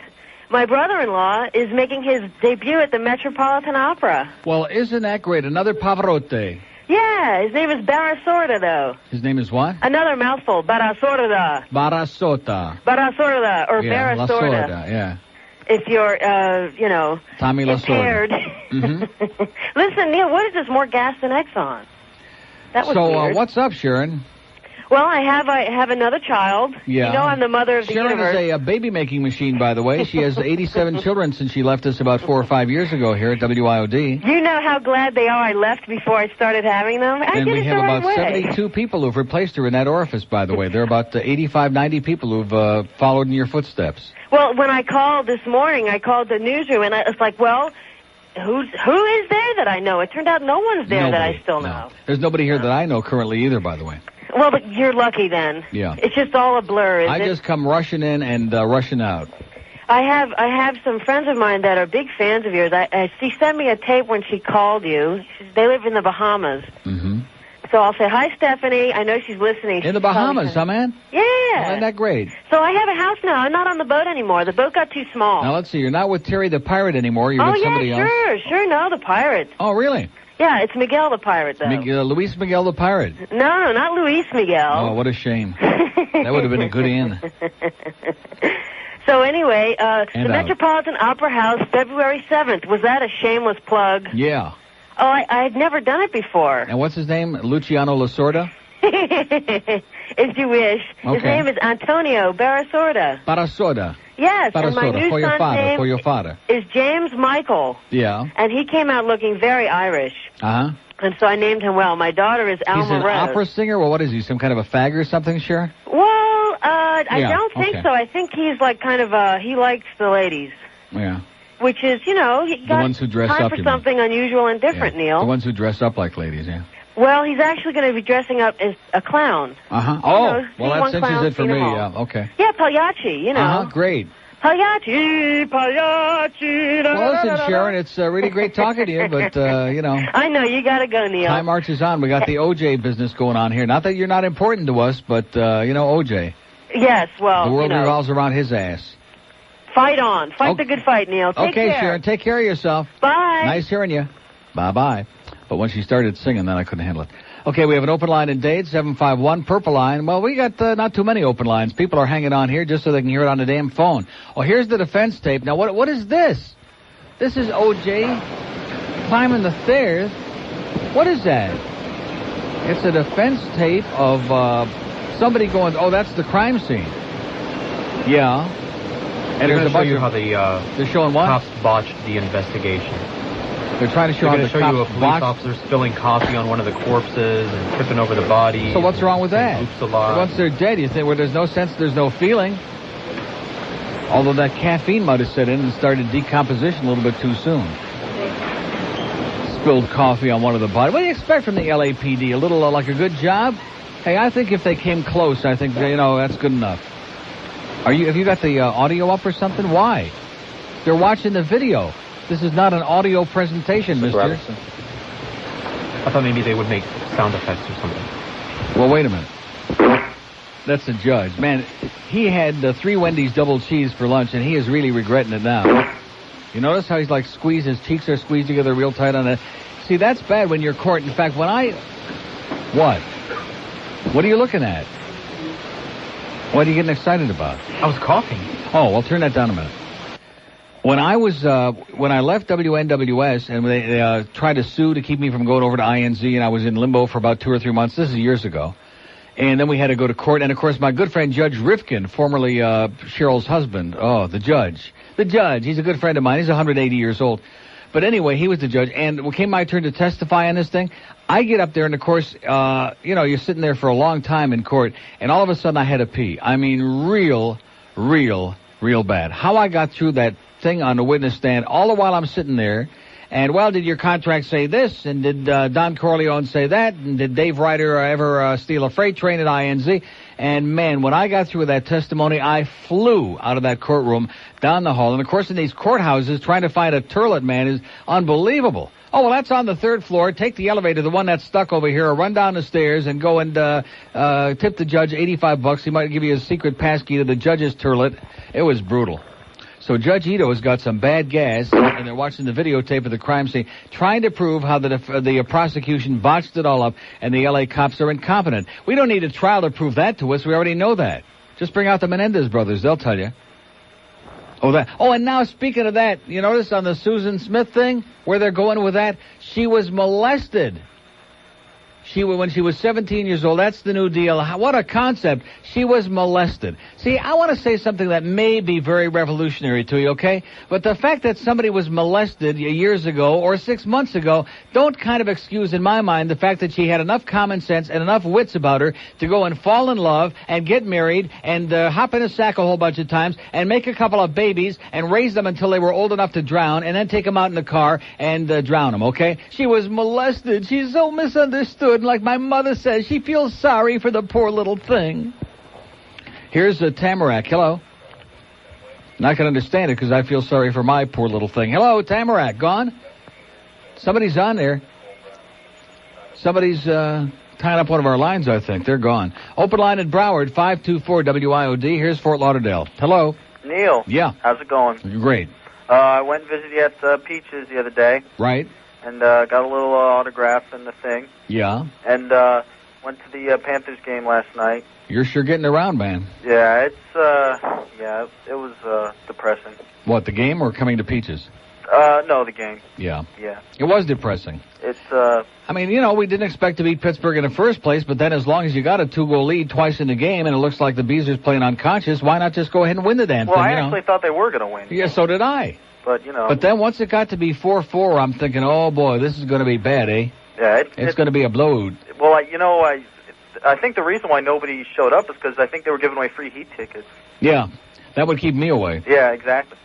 My brother-in-law is making his debut at the Metropolitan Opera. Well, isn't that great? Another Pavarotti. Yeah, his name is Barasorda, though. His name is what? Another mouthful, Barasorda. Barasota. Barasorda, or Yeah, La Barasorda. Sorda, yeah. If you're, Tommy La impaired. Mm-hmm. Listen, Neil, what is this, more gas than Exxon? That was so, weird. what's up, Sharon? Well, I have another child. Yeah. You know I'm the mother of the Sharon universe. is a baby-making machine, by the way. She has 87 children since she left us about 4 or 5 years ago here at WIOD. You know how glad they are I left before I started having them? And we have about 72 people who've replaced her in that orifice, by the way. There are about 85, 90 people who've followed in your footsteps. Well, when I called this morning, I called the newsroom, and I was like, well, who is there that I know? It turned out no one's there that I still know. There's nobody here that I know currently either, by the way. Well, but you're lucky then. Yeah. It's just all a blur, isn't it? I just come rushing in and rushing out. I have some friends of mine that are big fans of yours. She sent me a tape when she called you. They live in the Bahamas. Mm-hmm. So I'll say, hi, Stephanie. I know she's listening. In the Bahamas, huh, man? Yeah. Well, isn't that great? So I have a house now. I'm not on the boat anymore. The boat got too small. Now, let's see. You're not with Terry the Pirate anymore. You're with somebody else. Sure. No, the pirate. Oh, really? Yeah, it's Miguel the Pirate, though. Luis Miguel the Pirate. No, not Luis Miguel. Oh, what a shame. That would have been a good in. So anyway, the Metropolitan Opera House, February 7th. Was that a shameless plug? Yeah. Oh, I had never done it before. And what's his name? Luciano Lasorda? If you wish. Okay. His name is Antonio Barasorda. Barasorda. Yes, and my new for your son's father, name for your father. is James Michael. Yeah. And he came out looking very Irish. Uh-huh. And so I named him well. My daughter is Alma He's an Rose. opera singer? Well, what is he, some kind of a fag or something, Sharon? Well, I don't think so. I think he's like kind of, he likes the ladies. Yeah. Which is, you know, you got ones who dress time up, for you mean. something unusual and different, Neil. The ones who dress up like ladies, yeah. Well, he's actually going to be dressing up as a clown. Uh-huh. Oh, well, that cinches it for me, yeah, okay. Yeah, Pagliacci, you know. Uh-huh, great. Pagliacci. Well, listen, Sharon, it's really great talking to you, but, you know. I know, you got to go, Neil. Time marches on. We got the OJ business going on here. Not that you're not important to us, but, you know, OJ. Yes, well, the world you know. revolves around his ass. Fight on. Fight the good fight, Neil. Take care. Okay, Sharon, take care of yourself. Bye. Nice hearing you. Bye-bye. But when she started singing, then I couldn't handle it. Okay, we have an open line in Dade, 751, Purple Line. Well, we got not too many open lines. People are hanging on here just so they can hear it on the damn phone. Oh, here's the defense tape. Now, what is this? This is O.J. climbing the stairs. What is that? It's a defense tape of somebody going, oh, that's the crime scene. Yeah. And there's a bunch of how the they're showing what? Cops botched the investigation. They're trying to show how the show you a police officer spilling coffee on one of the corpses and tripping over the body. So what's wrong with that? Oops a lot. Once they're dead, you think, well, there's no sense, there's no feeling. Although that caffeine might have set in and started decomposition a little bit too soon. Spilled coffee on one of the bodies. What do you expect from the LAPD? A little like a good job? Hey, I think if they came close, I think, you know, that's good enough. Have you got the audio up or something? Why? They're watching the video. This is not an audio presentation, mister. Robertson. I thought maybe they would make sound effects or something. Well, wait a minute. That's the judge. Man, he had 3 Wendy's double cheese for lunch, and he is really regretting it now. You notice how he's like squeezed, his cheeks are squeezed together real tight on it. See, that's bad when you're court. In fact, when I... What? What are you looking at? What are you getting excited about? I was coughing. Oh, well, turn that down a minute. When I left WNWS and they tried to sue to keep me from going over to INZ, and I was in limbo for about 2 or 3 months. This is years ago. And then we had to go to court. And, of course, my good friend Judge Rifkin, formerly Cheryl's husband. Oh, the judge. The judge. He's a good friend of mine. He's 180 years old. But anyway, he was the judge. And when came my turn to testify on this thing, I get up there, and, of course, you know, you're sitting there for a long time in court. And all of a sudden I had to pee. I mean, real bad. How I got through that thing on the witness stand, all the while I'm sitting there, and, well, did your contract say this, and did Don Corleone say that, and did Dave Ryder ever steal a freight train at INZ? And, man, when I got through that testimony, I flew out of that courtroom down the hall. And, of course, in these courthouses, trying to find a turlet, man, is unbelievable. Oh, well, that's on the 3rd floor. Take the elevator, the one that's stuck over here, or run down the stairs and go and tip the judge $85. He might give you a secret passkey to the judge's turlet. It was brutal. So Judge Ito has got some bad gas, and they're watching the videotape of the crime scene, trying to prove how the prosecution botched it all up, and the L.A. cops are incompetent. We don't need a trial to prove that to us. We already know that. Just bring out the Menendez brothers. They'll tell you. Oh, and now speaking of that, you notice on the Susan Smith thing, where they're going with that, she was molested. When she was 17 years old, that's the new deal. What a concept. She was molested. See, I want to say something that may be very revolutionary to you, okay? But the fact that somebody was molested years ago or 6 months ago don't kind of excuse, in my mind, the fact that she had enough common sense and enough wits about her to go and fall in love and get married and hop in a sack a whole bunch of times and make a couple of babies and raise them until they were old enough to drown and then take them out in the car and drown them, okay? She was molested. She's so misunderstood. Like my mother says, she feels sorry for the poor little thing. Here's Tamarack. Hello. Not going to understand it because I feel sorry for my poor little thing. Hello, Tamarack. Gone? Somebody's on there. Somebody's tying up one of our lines, I think. They're gone. Open line at Broward, 524 WIOD. Here's Fort Lauderdale. Hello. Neil. Yeah. How's it going? Great. I went and visited you at Peaches the other day. Right. And got a little autograph in the thing. Yeah. And went to the Panthers game last night. You're sure getting around, man. Yeah, it was depressing. What, the game or coming to Peaches? No, the game. Yeah. Yeah. It was depressing. It's, I mean, you know, we didn't expect to beat Pittsburgh in the first place, but then as long as you got a 2-goal lead twice in the game and it looks like the Bees are playing unconscious, why not just go ahead and win the damn thing, Well, I actually thought they were going to win. Yeah, so did I. But, you know. But then once it got to be 4-4, I'm thinking, oh, boy, this is going to be bad, eh? Yeah, it's going to be a blowout. Well, I think the reason why nobody showed up is because I think they were giving away free Heat tickets. Yeah, that would keep me away. Yeah, exactly.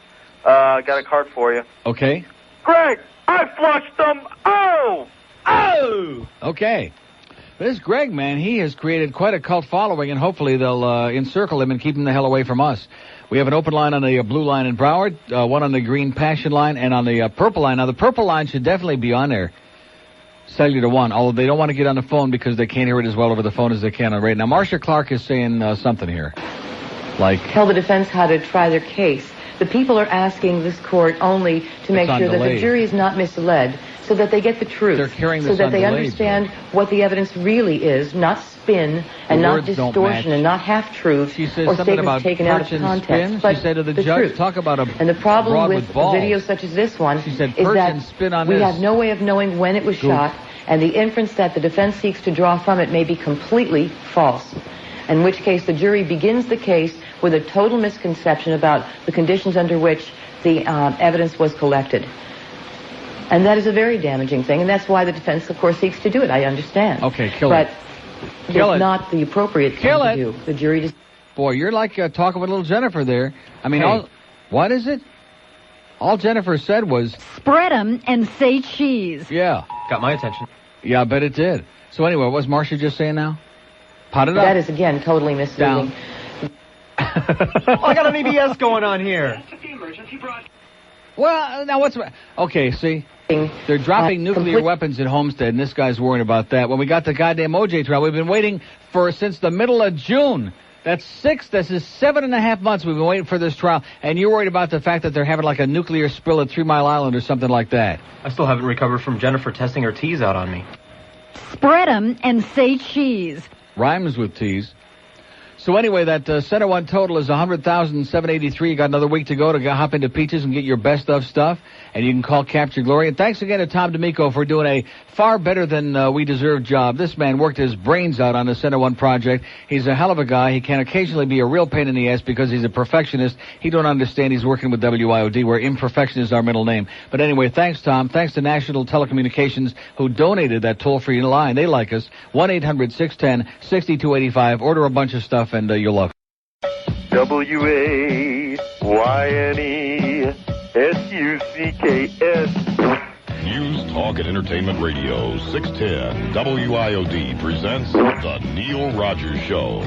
Got a card for you. Okay. Greg, I flushed them. Oh! Oh! Okay. This Greg, man, he has created quite a cult following, and hopefully they'll encircle him and keep him the hell away from us. We have an open line on the blue line in Broward, one on the green passion line, and on the purple line. Now, the purple line should definitely be on there. Cellular one, although they don't want to get on the phone because they can't hear it as well over the phone as they can on radio. Now, Marcia Clark is saying something here. Like, tell the defense how to try their case. The people are asking this court only to make sure that the jury is not misled, so that they get the truth. They're carrying so this that on they delayed, understand what the evidence really is, not spin and not distortion and not half-truths or statements taken out of context. She said to the judge, truth. Talk about a And the problem with balls. videos such as this one is that we have no way of knowing when it was shot, and the inference that the defense seeks to draw from it may be completely false, in which case the jury begins the case with a total misconception about the conditions under which the evidence was collected. And that is a very damaging thing, and that's why the defense, of course, seeks to do it. I understand. Okay, kill it. But kill it's it. not the appropriate thing to do. The jury just... Boy, you're like talking with little Jennifer there. I mean, what is it? All Jennifer said was... Spread them and say cheese. Yeah. Got my attention. Yeah, I bet it did. So anyway, what was Marcia just saying now? Pot it up. That is, again, totally misleading. I got an EBS going on here. Well, now what's... Okay, see? They're dropping nuclear weapons at Homestead, and this guy's worrying about that. When we got the goddamn OJ trial, we've been waiting since the middle of June. This is 7.5 months we've been waiting for this trial, and you're worried about the fact that they're having like a nuclear spill at 3 Mile Island or something like that. I still haven't recovered from Jennifer testing her teas out on me. Spread them and say cheese. Rhymes with teas. So anyway, that center one total is $100,783. You got another week to go to hop into Peaches and get your best of stuff. And you can call Capture Glory. And thanks again to Tom D'Amico for doing a far better than we deserve job. This man worked his brains out on the center one project. He's a hell of a guy. He can occasionally be a real pain in the ass because he's a perfectionist. He don't understand he's working with WIOD, where imperfection is our middle name. But anyway, thanks, Tom. Thanks to National Telecommunications, who donated that toll-free line. They like us. 1-800-610-6285. Order a bunch of stuff and you'll love it. WAYNESUCKS. News, Talk, and Entertainment Radio, 610 WIOD presents The Neil Rogers Show.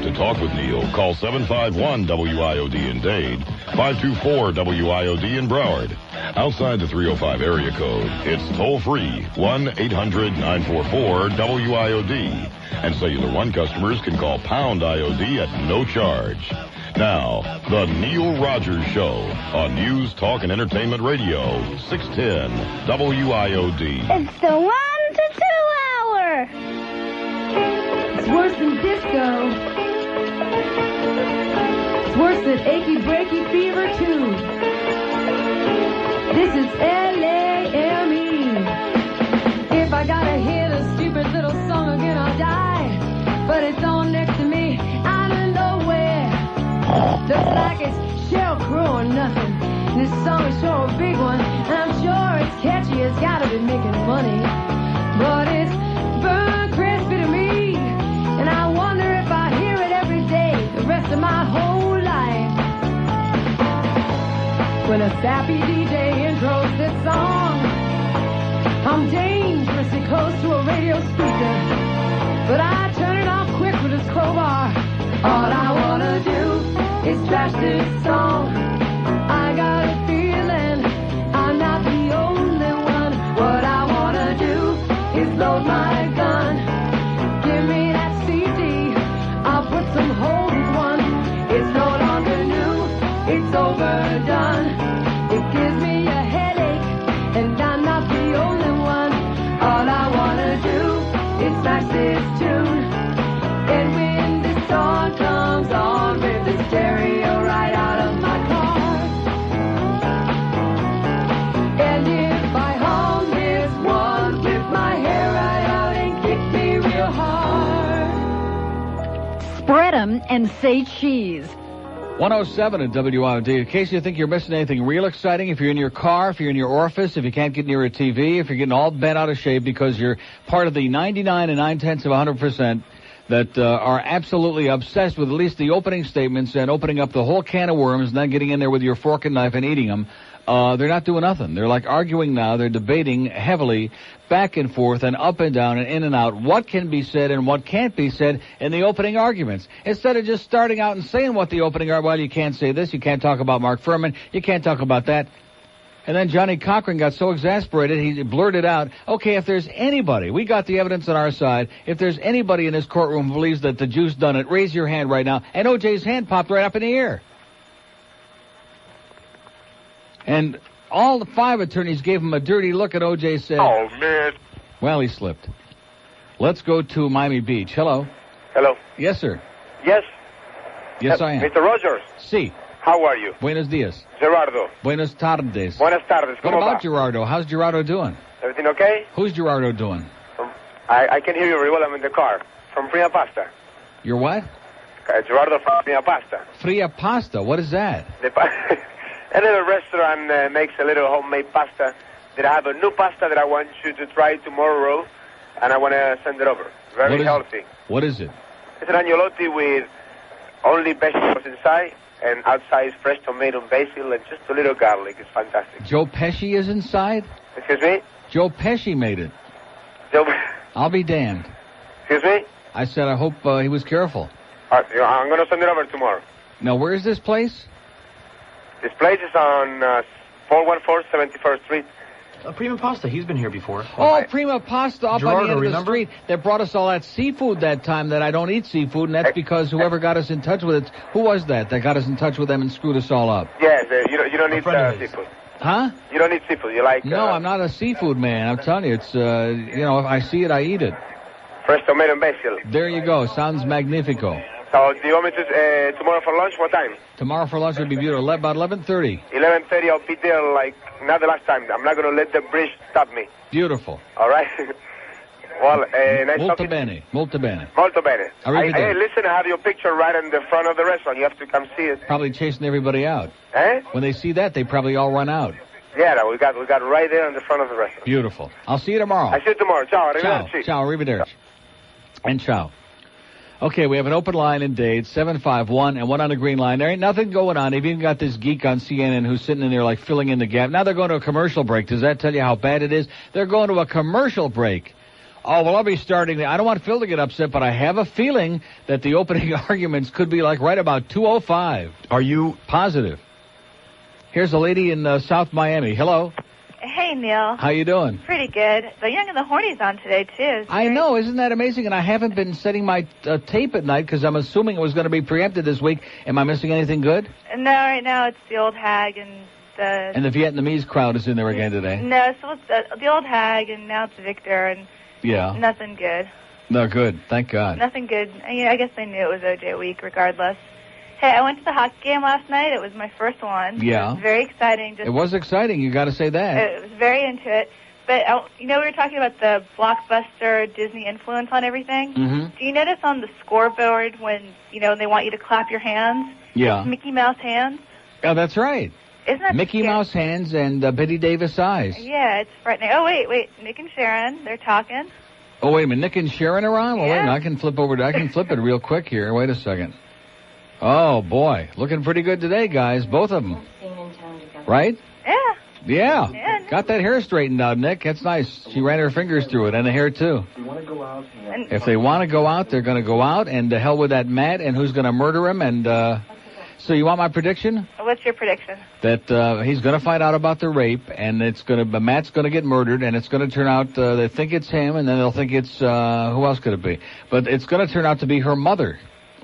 To talk with Neil, call 751-WIOD in Dade, 524-WIOD in Broward. Outside the 305 area code, it's toll-free, 1-800-944-WIOD. And Cellular One customers can call pound IOD at no charge. Now, The Neil Rogers Show on News, Talk, and Entertainment Radio, 610 WIOD. It's the 1 to 2 hour. It's worse than disco. It's worse than achy breaky fever too. This is LAME. If I gotta hear the stupid little song Looks like it's Sheryl Crow or nothing. This song is sure a big one, and I'm sure it's catchy. It's gotta be making money, but it's burnt crispy to me, and I wonder if I hear it every day the rest of my whole life. When a sappy DJ intros this song, I'm dangerously close to a radio speaker, but I turn it off quick with this crowbar. All I wanna do is trash this song. I got a feeling I'm not the only one. What I wanna do is load my gun. Give me that CD, I'll put some holes in one. It's no longer new, it's overdone. It gives me a headache, and I'm not the only one. All I wanna do is smash this tune. And when this song comes on, rip the stereo right out of my car. And if I hum this one, flip my hair right out and kick me real hard. Spread 'em and say cheese. 107 at WIOD. In case you think you're missing anything real exciting, if you're in your car, if you're in your office, if you can't get near a TV, if you're getting all bent out of shape because you're part of the 99 and 9/10% that are absolutely obsessed with at least the opening statements and opening up the whole can of worms and then getting in there with your fork and knife and eating them, they're not doing nothing. They're like arguing now. They're debating heavily back and forth and up and down and in and out what can be said and what can't be said in the opening arguments. Instead of just starting out and saying what the opening are, well, you can't say this, you can't talk about Mark Furman, you can't talk about that. And then Johnny Cochran got so exasperated, he blurted out, okay, if there's anybody, we got the evidence on our side, if there's anybody in this courtroom who believes that the Jew's done it, raise your hand right now. And O.J.'s hand popped right up in the air. And all the 5 attorneys gave him a dirty look, and O.J. said, "Oh, man." Well, he slipped. Let's go to Miami Beach. Hello. Hello. Yes, sir. Yes. Yes, I am. Mr. Rogers. Sí. How are you? Buenos dias. Gerardo. Buenas tardes. Buenas tardes. What ¿Cómo about va? Gerardo? How's Gerardo doing? Everything okay? Who's Gerardo doing? I can hear you very well. I'm in the car. From Prima Pasta. You're what? Gerardo from Prima Pasta. Fria pasta. What is that? A little restaurant makes a little homemade pasta. That I have a new pasta that I want you to try tomorrow, and I want to send it over. Very healthy. What is it? It's an agnolotti with only vegetables inside, and outside is fresh tomato and basil, and just a little garlic. It's fantastic. Joe Pesci is inside? Excuse me? Joe Pesci made it. I'll be damned. Excuse me? I said I hope he was careful. I'm going to send it over tomorrow. Now, where is this place? This place is on 414 71st Street. Prima Pasta, he's been here before. Oh, Prima Pasta up Gerardo, on the end of the remember? street that brought us all that seafood that time that I don't eat seafood, and that's because whoever got us in touch with it, who was that got us in touch with them and screwed us all up? Yes, you don't need seafood. Huh? You don't need seafood. You like... No, I'm not a seafood man. I'm telling you, it's, if I see it, I eat it. Fresh tomato and basil. There you go. Sounds magnifico. So, do you want me to, tomorrow for lunch, what time? Tomorrow for lunch would be beautiful. About 11:30. 11:30, I'll be there like not the last time. I'm not going to let the bridge stop me. Beautiful. All right? Well, nice Molto talking. bene. Molto bene. Molto bene. Arrivederci. Hey, listen, I have your picture right in the front of the restaurant. You have to come see it. Probably chasing everybody out. Eh? When they see that, they probably all run out. Yeah, we got right there in the front of the restaurant. Beautiful. I'll see you tomorrow. I see you tomorrow. Ciao. Ciao. Arrivederci. Ciao. Arrivederci. And ciao. Okay, we have an open line in Dade, 751, and one on the green line. There ain't nothing going on. They've even got this geek on CNN who's sitting in there like filling in the gap. Now they're going to a commercial break. Does that tell you how bad it is? They're going to a commercial break. Oh, well, I'll be starting. I don't want Phil to get upset, but I have a feeling that the opening arguments could be like right about 2:05. Are you positive? Here's a lady in South Miami. Hello. Hey, Neil. How you doing? Pretty good. The Young and the Horny's on today, too. I know. Isn't that amazing? And I haven't been setting my tape at night because I'm assuming it was going to be preempted this week. Am I missing anything good? No, right now it's the old hag and the... And the Vietnamese crowd is in there again today. No, so it's the old hag, and now it's Victor, and Yeah. nothing good. No, good. Thank God. Nothing good. I guess they knew it was OJ week regardless. Hey, I went to the hockey game last night. It was my first one. Yeah. It was very exciting. It was exciting. You got to say that. It was very into it. But, we were talking about the blockbuster Disney influence on everything. Mm-hmm. Do you notice on the scoreboard when, they want you to clap your hands? Yeah. It's Mickey Mouse hands? Oh, that's right. Isn't that Mickey scary? Mouse hands and Betty Davis eyes. Yeah, it's frightening. Oh, wait. Nick and Sharon, they're talking. Oh, wait a minute. Nick and Sharon are on? Well, Yeah. wait a minute. I can flip it real quick here. Wait a second. Oh, boy. Looking pretty good today, guys. Both of them. Right? Yeah. Yeah. Got that hair straightened out, Nick. That's nice. She ran her fingers through it, and the hair, too. If they want to go out, they're going to go out, and to hell with that Matt, and who's going to murder him, and, so you want my prediction? What's your prediction? That he's going to find out about the rape, and Matt's going to get murdered, and it's going to turn out they think it's him, and then they'll think it's who else could it be? But it's going to turn out to be her mother,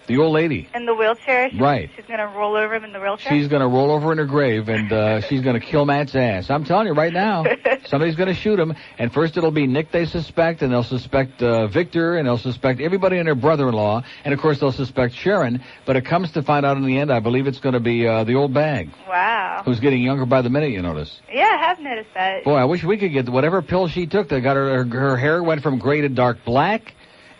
the old lady. In the wheelchair? Right. She's going to roll over him in the wheelchair? She's going to roll over in her grave, and she's going to kill Matt's ass. I'm telling you right now, somebody's going to shoot him, and first it'll be Nick they suspect, and they'll suspect Victor, and they'll suspect everybody and their brother-in-law, and of course they'll suspect Sharon, but it comes to find out in the end, I believe it's going to be the old bag. Wow. Who's getting younger by the minute, you notice. Yeah, I have noticed that. Boy, I wish we could get whatever pill she took that got her hair went from gray to dark black,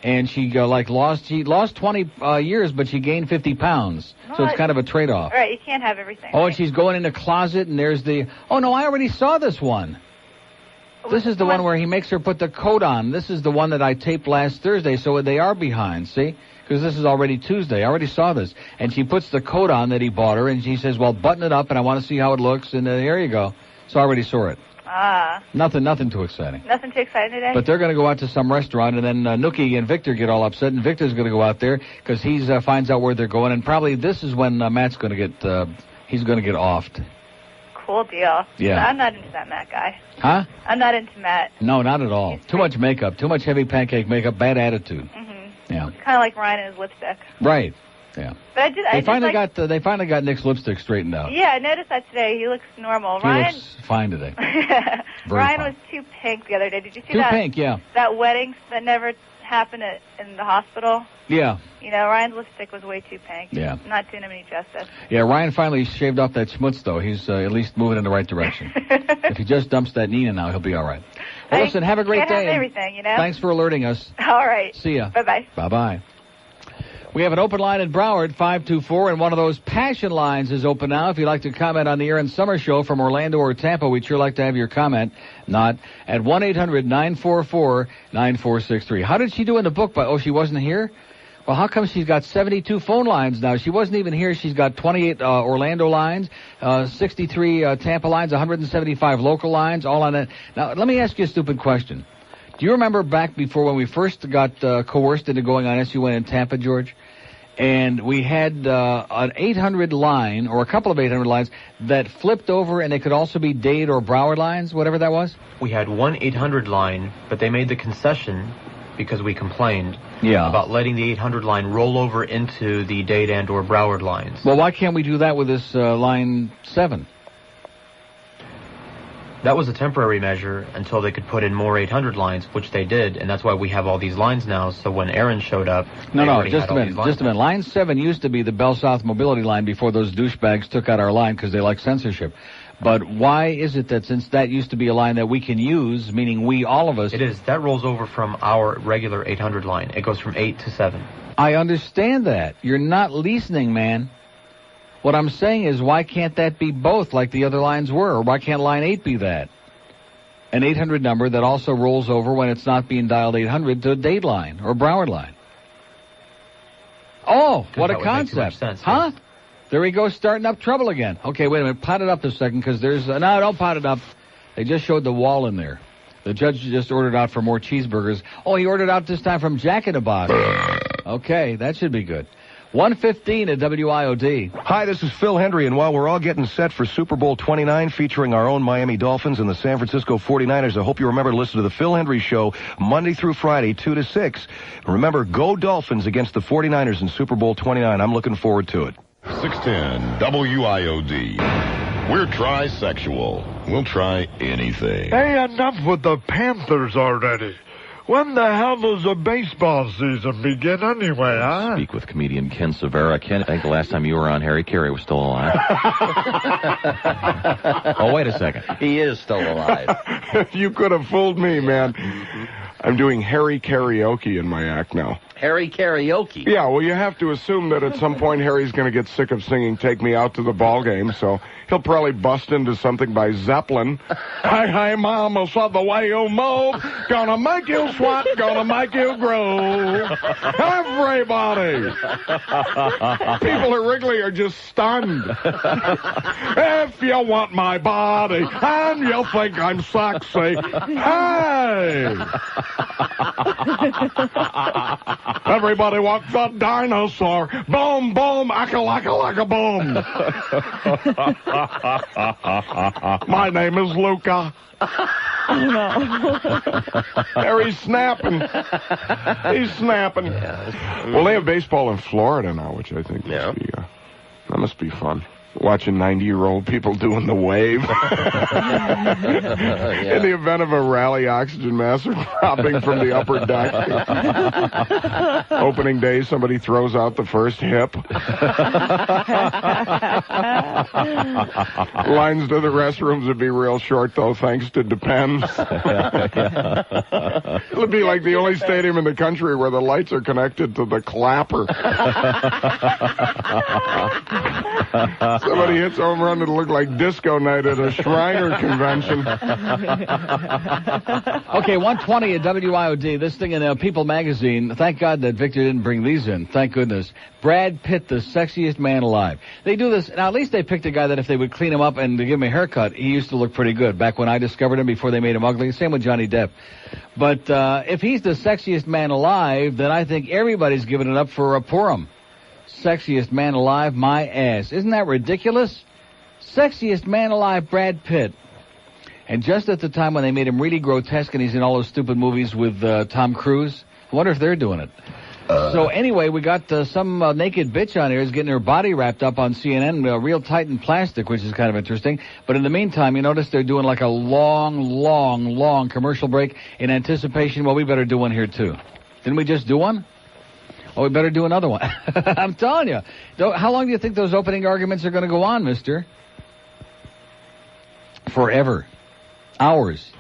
and she lost 20 years, but she gained 50 pounds. So it's kind of a trade-off. All right, you can't have everything. Oh, and she's going in the closet, and there's oh, no, I already saw this one. This is the one where he makes her put the coat on. This is the one that I taped last Thursday, so they are behind, see? Because this is already Tuesday. I already saw this. And she puts the coat on that he bought her, and she says, well, button it up, and I want to see how it looks, and here you go. So I already saw it. Ah. Nothing too exciting. Nothing too exciting today? But they're going to go out to some restaurant, and then Nookie and Victor get all upset, and Victor's going to go out there because he finds out where they're going, and probably this is when Matt's going to get, he's going to get offed. Cool deal. Yeah. I'm not into that Matt guy. Huh? I'm not into Matt. No, not at all. Too much makeup, too much heavy pancake makeup, bad attitude. Mm-hmm. Yeah. Kind of like Ryan and his lipstick. Right. Yeah. But They finally got Nick's lipstick straightened out. Yeah, I noticed that today. He looks normal. He Ryan looks fine today. Ryan was too pink the other day. Did you see Too that? pink, yeah. That wedding that never happened in the hospital? Yeah. Ryan's lipstick was way too pink. Yeah. Not doing him any justice. Yeah, Ryan finally shaved off that schmutz, though. He's at least moving in the right direction. If he just dumps that Nina now, he'll be all right. Well, listen, have a great Can't day. have everything, Thanks for alerting us. All right. See ya. Bye-bye. Bye-bye. We have an open line in Broward, 524, and one of those passion lines is open now. If you'd like to comment on the Aaron Summer Show from Orlando or Tampa, we'd sure like to have your comment. Not at 1-800-944-9463. How did she do in the book? She wasn't here? Well, how come she's got 72 phone lines now? She wasn't even here. She's got 28 Orlando lines, 63 Tampa lines, 175 local lines, all on it. Now, let me ask you a stupid question. Do you remember back before when we first got coerced into going on SUN in Tampa, George? And we had an 800 line, or a couple of 800 lines, that flipped over, and they could also be Dade or Broward lines, whatever that was? We had one 800 line, but they made the concession, because we complained, about letting the 800 line roll over into the Dade and or Broward lines. Well, why can't we do that with this line 7? That was a temporary measure until they could put in more 800 lines, which they did, and that's why we have all these lines now. So when Aaron showed up, just a minute. Line 7 used to be the Bell South Mobility line before those douchebags took out our line because they like censorship. But why is it that since that used to be a line that we can use, meaning we, all of us... It is. That rolls over from our regular 800 line. It goes from 8 to 7. I understand that. You're not listening, man. What I'm saying is, why can't that be both like the other lines were? Or why can't line 8 be that? An 800 number that also rolls over when it's not being dialed 800 to a Dade line or Broward line. Oh, what a concept. Sense, huh? Yes. There we go, starting up trouble again. Okay, wait a minute. Pot it up a second, because there's... no, don't pot it up. They just showed the wall in there. The judge just ordered out for more cheeseburgers. Oh, he ordered out this time from Jack in the Box. Okay, that should be good. 1:15 at WIOD. Hi, this is Phil Hendry, and while we're all getting set for Super Bowl 29 featuring our own Miami Dolphins and the San Francisco 49ers, I hope you remember to listen to the Phil Hendry Show Monday through Friday, 2 to 6. Remember, go Dolphins against the 49ers in Super Bowl 29. I'm looking forward to it. 610 WIOD. We're trisexual. We'll try anything. Hey, enough with the Panthers already. When the hell does the baseball season begin anyway, huh? Speak with comedian Ken Severa. Ken, I think the last time you were on, Harry Carey was still alive. Oh, wait a second. He is still alive. You could have fooled me, man. I'm doing Harry karaoke in my act now. Harry karaoke? Yeah, well, you have to assume that at some point Harry's going to get sick of singing Take Me Out to the Ball Game, so he'll probably bust into something by Zeppelin. Hi, hi, mama, saw the way you move. Gonna make you sweat, gonna make you groove. Everybody. People at Wrigley are just stunned. If you want my body and you think I'm sexy, hey! Everybody wants the dinosaur. Boom, boom, aka boom. My name is Luca. Oh, no. Harry's snapping. He's snapping. Well, they have baseball in Florida now, which I think that must be fun. Watching 90-year-old people doing the wave. In the event of a rally oxygen mask dropping from the upper deck. Opening day, somebody throws out the first hip. Lines to the restrooms would be real short, though, thanks to Depends. It'll be like the only stadium in the country where the lights are connected to the clapper. Somebody hits home run, it'll look like disco night at a Shriner convention. Okay, 120 at WIOD. This thing in People magazine. Thank God that Victor didn't bring these in. Thank goodness. Brad Pitt, the sexiest man alive. They do this. Now, at least they picked a guy that if they would clean him up and give him a haircut, he used to look pretty good. Back when I discovered him before they made him ugly. Same with Johnny Depp. But if he's the sexiest man alive, then I think everybody's giving it up for Purim. Sexiest man alive, my ass. Isn't that ridiculous? Sexiest man alive, Brad Pitt. And just at the time when they made him really grotesque and he's in all those stupid movies with Tom Cruise, I wonder if they're doing it. So anyway, we got some naked bitch on here is getting her body wrapped up on CNN, real tight in plastic, which is kind of interesting. But in the meantime, you notice they're doing like a long commercial break in anticipation. Well, we better do one here, too. Didn't we just do one? Oh, we better do another one. I'm telling you. How long do you think those opening arguments are going to go on, mister? Forever. Hours.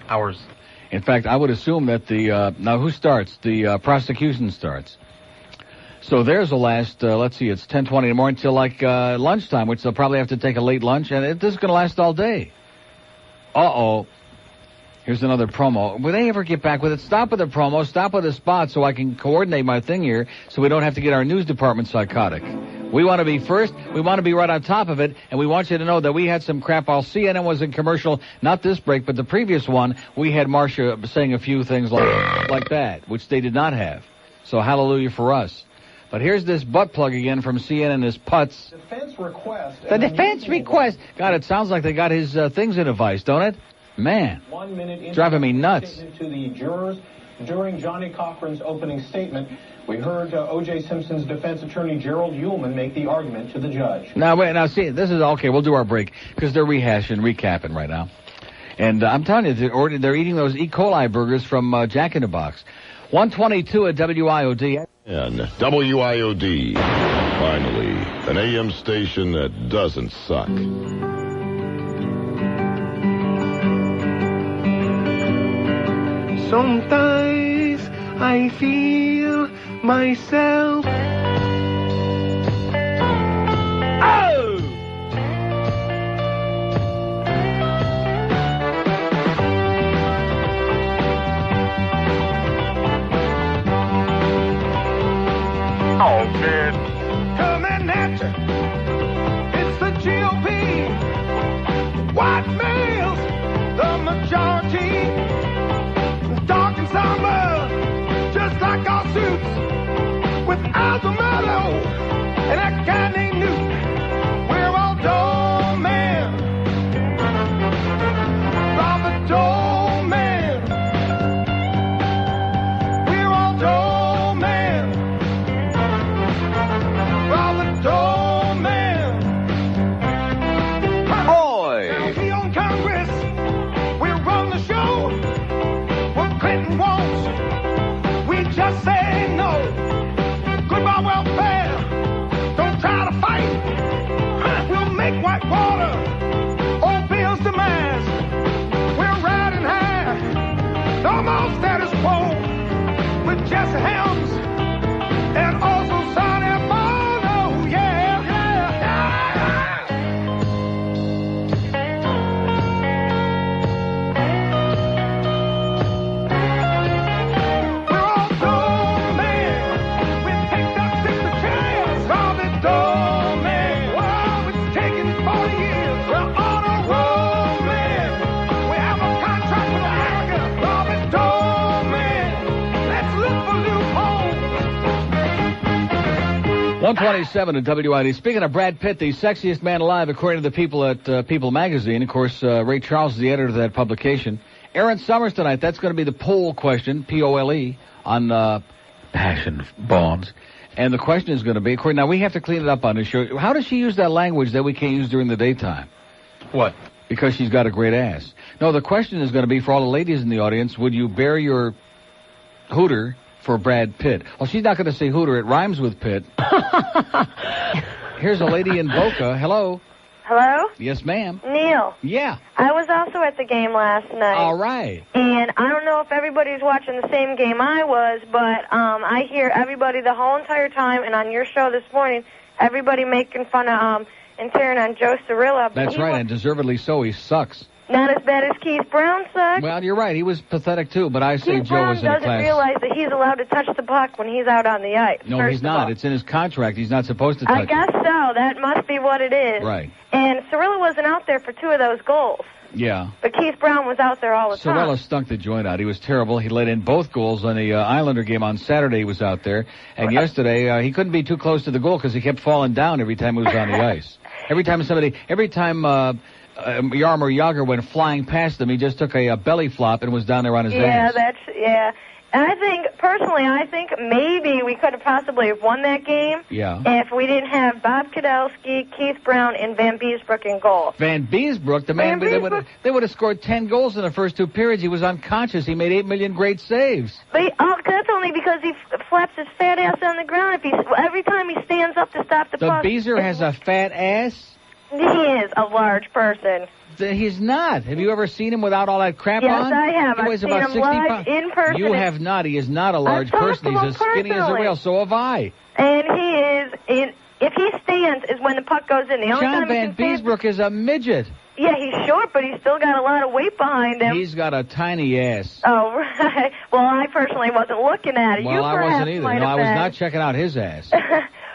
In fact, I would assume that now who starts? The prosecution starts. So there's the last, let's see, it's 10:20 in the morning till like lunchtime, which they'll probably have to take a late lunch, and this is going to last all day. Uh-oh. Here's another promo. Will they ever get back with it? Stop with the promo. Stop with the spot so I can coordinate my thing here so we don't have to get our news department psychotic. We want to be first. We want to be right on top of it. And we want you to know that we had some crap. While CNN was in commercial, not this break, but the previous one, we had Marcia saying a few things like that, which they did not have. So hallelujah for us. But here's this butt plug again from CNN and his putz. Defense request. The defense request. God, it sounds like they got his things in a vice, don't it? Man, 1 minute driving me nuts. To the jurors during Johnny Cochran's opening statement, we heard O.J. Simpson's defense attorney Gerald Ullman make the argument to the judge. Now see, this is okay. We'll do our break because they're recapping right now, and I'm telling you, they're eating those E. coli burgers from Jack in the Box. 122 at WIOD. And WIOD, finally, an AM station that doesn't suck. Sometimes I feel myself. Oh! Oh, man. Coming at you. It's the GOP. White males, the majority. Dark and somber, just like our suits, without the mellow and that guy named Newt. We're all dull men, Robert dull man. We're all dull men, Robert dull man. Oi! We on Congress, we run the show. Clinton wants Just say no. Goodbye welfare. Don't try to fight. We'll make white water. Old Bill's demise. We're riding high. No more status quo. With Jesse Helms and also Sonny Bono. Yeah, yeah, yeah. We're all doormen. We picked up 60 chairs. All the doormen. Wow, it's taken 40 years. We're on a roll, man. We have a contract with America. All the doormen. Let's look for loopholes. 127 at WID. Speaking of Brad Pitt, the sexiest man alive, according to the people at People magazine. Of course, Ray Charles is the editor of that publication. Aaron Summers tonight. That's going to be the poll question, P-O-L-E, on passion bombs. And the question is going to be, according, now we have to clean it up on this show. How does she use that language that we can't use during the daytime? What? Because she's got a great ass. No, the question is going to be, for all the ladies in the audience, would you bear your hooter for Brad Pitt? Well, she's not going to say hooter. It rhymes with Pitt. Here's a lady in Boca. Hello. Hello? Yes, ma'am. Neil. Yeah. I was also at the game last night. All right. And I don't know if everybody's watching the same game I was, but I hear everybody the whole entire time, and on your show this morning, everybody making fun of and tearing on Joe Cirillo. That's right, and deservedly so. He sucks. Not as bad as Keith Brown sucks. Well, you're right. He was pathetic, too, but I say Keith Joe Brown was in a doesn't class. realize that he's allowed to touch the puck when he's out on the ice. No, he's not. It's in his contract. He's not supposed to touch I guess it. so. That must be what it is. Right. And Cirillo wasn't out there for 2 of those goals. Yeah. But Keith Brown was out there all the time. Cirillo stunk the joint out. He was terrible. He let in both goals on the Islander game on Saturday. He was out there. And yesterday, he couldn't be too close to the goal because he kept falling down every time he was on the ice. Every time Jaromir Jagr went flying past him, he just took a belly flop and was down there on his ass. Yeah. And I think maybe we could have possibly have won that game if we didn't have Bob Kadelsky, Keith Brown, and Van Beesbrook in goal. Van Beesbrook, the man, they would have scored 10 goals in the first 2 periods. He was unconscious. He made 8 million great saves. But that's only because he flaps his fat ass on the ground. Every time he stands up to stop the puck. The Beezer has a fat ass? He is a large person. He's not. Have you ever seen him without all that crap yes, on? Yes, I have. He weighs I've about seen him 60 live pounds. in person. You have not. He is not a large person. He's as skinny as a whale. So have I. And he is. If he stands, is when the puck goes in. The only John time Van Beesbrook is a midget. Yeah, he's short, but he's still got a lot of weight behind him. He's got a tiny ass. Oh, right. Well, I personally wasn't looking at it. Well, I wasn't either. No, I was not checking out his ass.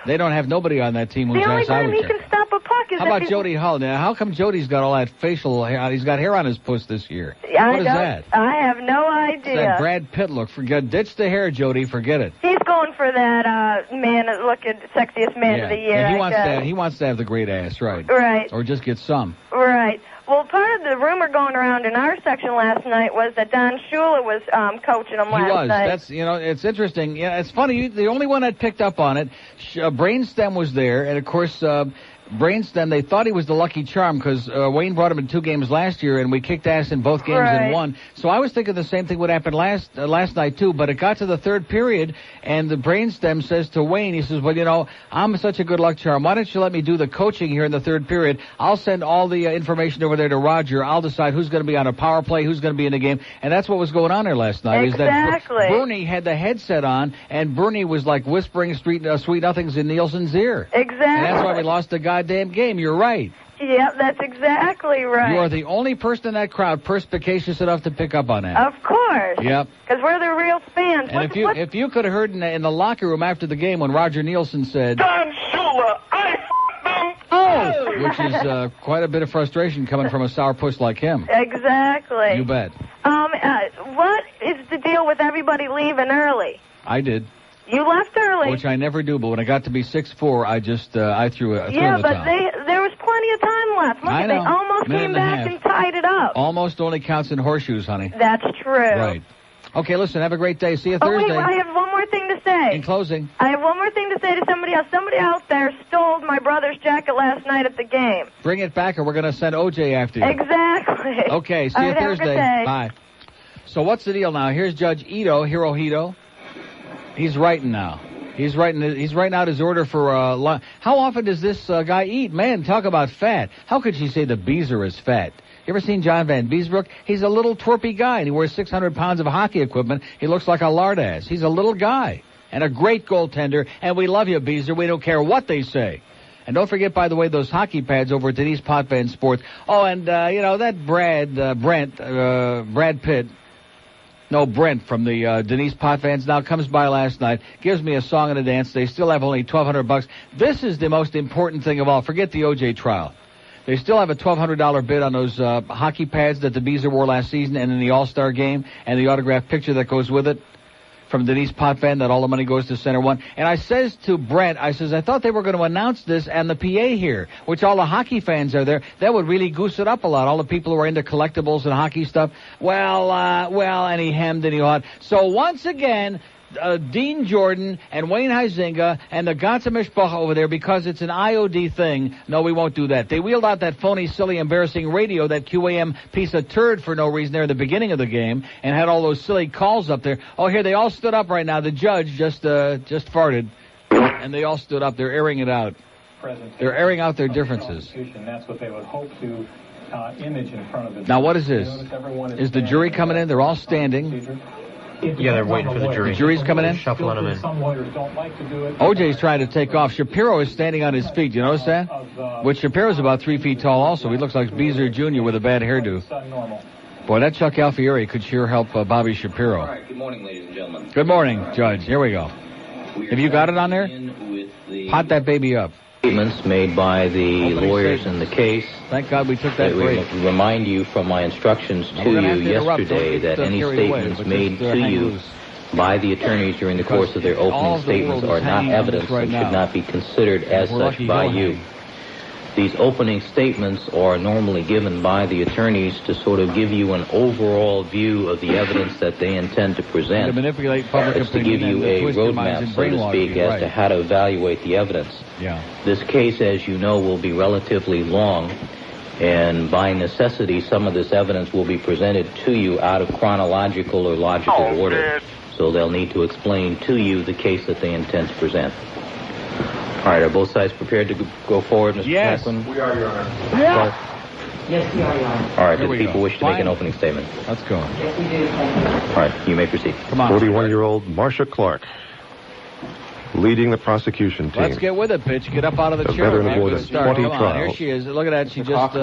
They don't have nobody on that team whose ass I would check. The only time he can stop a puck is How about Jody Hull? Now, how come Jody's got all that facial hair? He's got hair on his puss this year. What is that? I have no idea. It's that Brad Pitt look. Ditch the hair, Jody. Forget it. He's going for that looking sexiest man of the year. Yeah, he wants to have the great ass, right? Right. Or just get some. Right. Well, part of the rumor going around in our section last night was that Don Shula was coaching him last night. That's, it's interesting. Yeah, it's funny. The only one that picked up on it, Brainstem was there, and of course, Brainstem, they thought he was the lucky charm because Wayne brought him in 2 games last year, and we kicked ass in both games and won. So I was thinking the same thing would happen last night too. But it got to the 3rd period, and the Brainstem says to Wayne, he says, "Well, I'm such a good luck charm. Why don't you let me do the coaching here in the 3rd period? I'll send all the information over there to Roger. I'll decide who's going to be on a power play, who's going to be in the game." And that's what was going on there last night. Exactly. Is that Bernie had the headset on, and Bernie was like whispering sweet nothings in Nielsen's ear. Exactly. And that's why we lost the goddamn game. You're right. Yep, that's exactly right. You are the only person in that crowd perspicacious enough to pick up on that. Of course. Yep. Because we're the real fans. And if you could have heard in the locker room after the game when Roger Nielsen said, Don Shula, I f***ed him. Oh! Which is quite a bit of frustration coming from a sourpuss like him. Exactly. You bet. What is the deal with everybody leaving early? I did. You left early. Which I never do, but when I got to be 6'4", I just, I threw it. Yeah, but there was plenty of time left. Look, they almost came back and tied it up. Almost only counts in horseshoes, honey. That's true. Right. Okay, listen, have a great day. See you Thursday. Wait, I have one more thing to say. In closing. I have one more thing to say to somebody else. Somebody out there stole my brother's jacket last night at the game. Bring it back or we're going to send OJ after you. Exactly. Okay, see you Thursday. Have a good day. Bye. So what's the deal now? Here's Judge Hirohito. He's writing now. He's writing out his order for how often does this guy eat? Man, talk about fat. How could she say the Beezer is fat? You ever seen John Van Beesbrook? He's a little twerpy guy, and he wears 600 pounds of hockey equipment. He looks like a lard ass. He's a little guy and a great goaltender, and we love you, Beezer. We don't care what they say. And don't forget, by the way, those hockey pads over at Denise Potvin Sports. Oh, and, that Brad Pitt. No, Brent from the Denise Potvins now comes by last night, gives me a song and a dance. They still have only $1,200. This is the most important thing of all. Forget the O.J. trial. They still have a $1,200 bid on those hockey pads that the Beezer wore last season and in the All-Star game and the autographed picture that goes with it from Denise Potvin, that all the money goes to Center One. And I says to Brent, I thought they were going to announce this and the PA here, which all the hockey fans are there. That would really goose it up a lot. All the people who are into collectibles and hockey stuff. And he hemmed and he hawed. So once again, Dean Jordan and Wayne Huizinga and the Ganze Mishpacha over there, because it's an IOD thing. No, we won't do that. They wheeled out that phony, silly, embarrassing radio, that QAM piece of turd for no reason there at the beginning of the game, and had all those silly calls up there. Oh, here, they all stood up right now. The judge just farted, and they all stood up. They're airing it out. They're airing out their differences. That's what they would hope to image in front of the. Now, what is this? Is the jury coming in? They're all standing. Yeah, they're waiting for the jury. The jury's coming in? Shuffling them in. OJ's trying to take off. Shapiro is standing on his feet. You notice that? Which Shapiro's about 3 feet tall also. He looks like Beezer Jr. with a bad hairdo. Boy, that Chuck Alfieri could sure help Bobby Shapiro. All right, good morning, ladies and gentlemen. Good morning, Judge. Here we go. Have you got it on there? Pot that baby up. Statements made by the lawyers in the case. Thank God we took that break. We remind you from my instructions to you yesterday that any statements made to you by the attorneys during the course of their opening statements are not evidence and should not be considered as such by you. These opening statements are normally given by the attorneys to sort of give you an overall view of the evidence that they intend to present. To manipulate public it's to give you a roadmap, so to speak, as to how to evaluate the evidence. Yeah. This case, as you know, will be relatively long, and by necessity, some of this evidence will be presented to you out of chronological or logical order. So they'll need to explain to you the case that they intend to present. All right, are both sides prepared to go forward, Mr. Paquin? We are, Your Honor. Yeah. Yes, we are, Your Honor. All right, do people wish to make an opening statement? Let's go. Yes, we do. All right, you may proceed. Come on. 41-year-old Marsha Clark, leading the prosecution team. Let's get with it, bitch. Get up out of the A chair. veteran of more than 20 Come on, trials. here she is. Look at that. She just...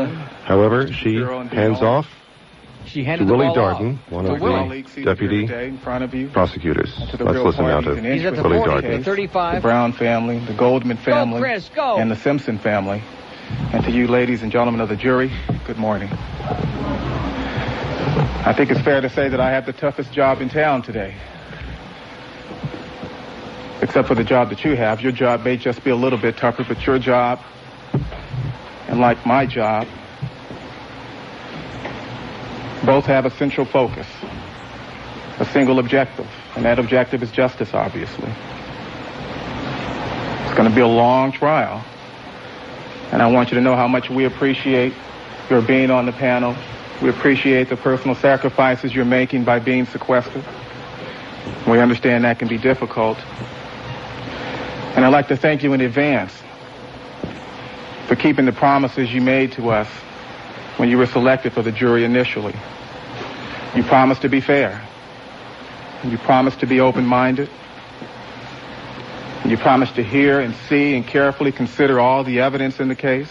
However, she hands off she to handed the Willie ball Darden, off. one To of Willie. the deputy prosecutors. Let's listen now to He's at the Willie 40, Darden. the 35. The Brown family, the Goldman family, Go, Chris, go. and the Simpson family. And to you, ladies and gentlemen of the jury, good morning. I think it's fair to say that I have the toughest job in town today. Except for the job that you have. Your job may just be a little bit tougher, but your job, and like my job, both have a central focus, a single objective, and that objective is justice, obviously. It's going to be a long trial, and I want you to know how much we appreciate your being on the panel. We appreciate the personal sacrifices you're making by being sequestered. We understand that can be difficult. And I'd like to thank you in advance for keeping the promises you made to us when you were selected for the jury initially. You promised to be fair. You promised to be open-minded. You promised to hear and see and carefully consider all the evidence in the case.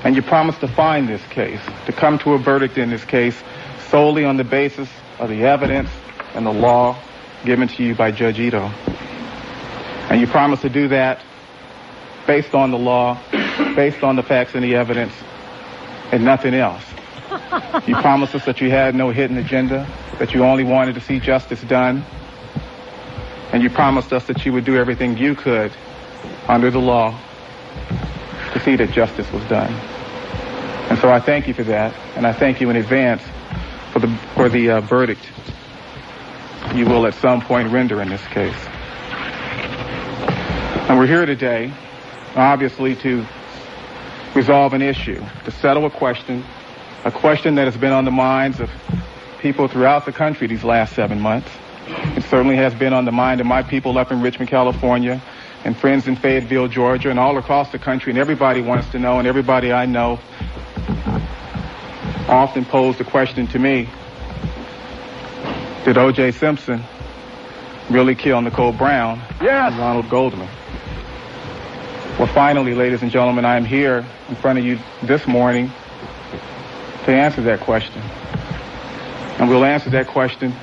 And you promised to find this case, to come to a verdict in this case solely on the basis of the evidence and the law given to you by Judge Ito. And you promised to do that based on the law, based on the facts and the evidence, and nothing else. You promised us that you had no hidden agenda, that you only wanted to see justice done. And you promised us that you would do everything you could under the law to see that justice was done. And so I thank you for that, and I thank you in advance for the verdict you will at some point render in this case. And we're here today, obviously, to resolve an issue, to settle a question that has been on the minds of people throughout the country these last 7 months, It certainly has been on the mind of my people up in Richmond, California, and friends in Fayetteville, Georgia, and all across the country, and everybody wants to know, and everybody I know often pose the question to me, did O.J. Simpson really kill Nicole Brown and Ronald Goldman? Well, finally, ladies and gentlemen, I am here in front of you this morning to answer that question. And we'll answer that question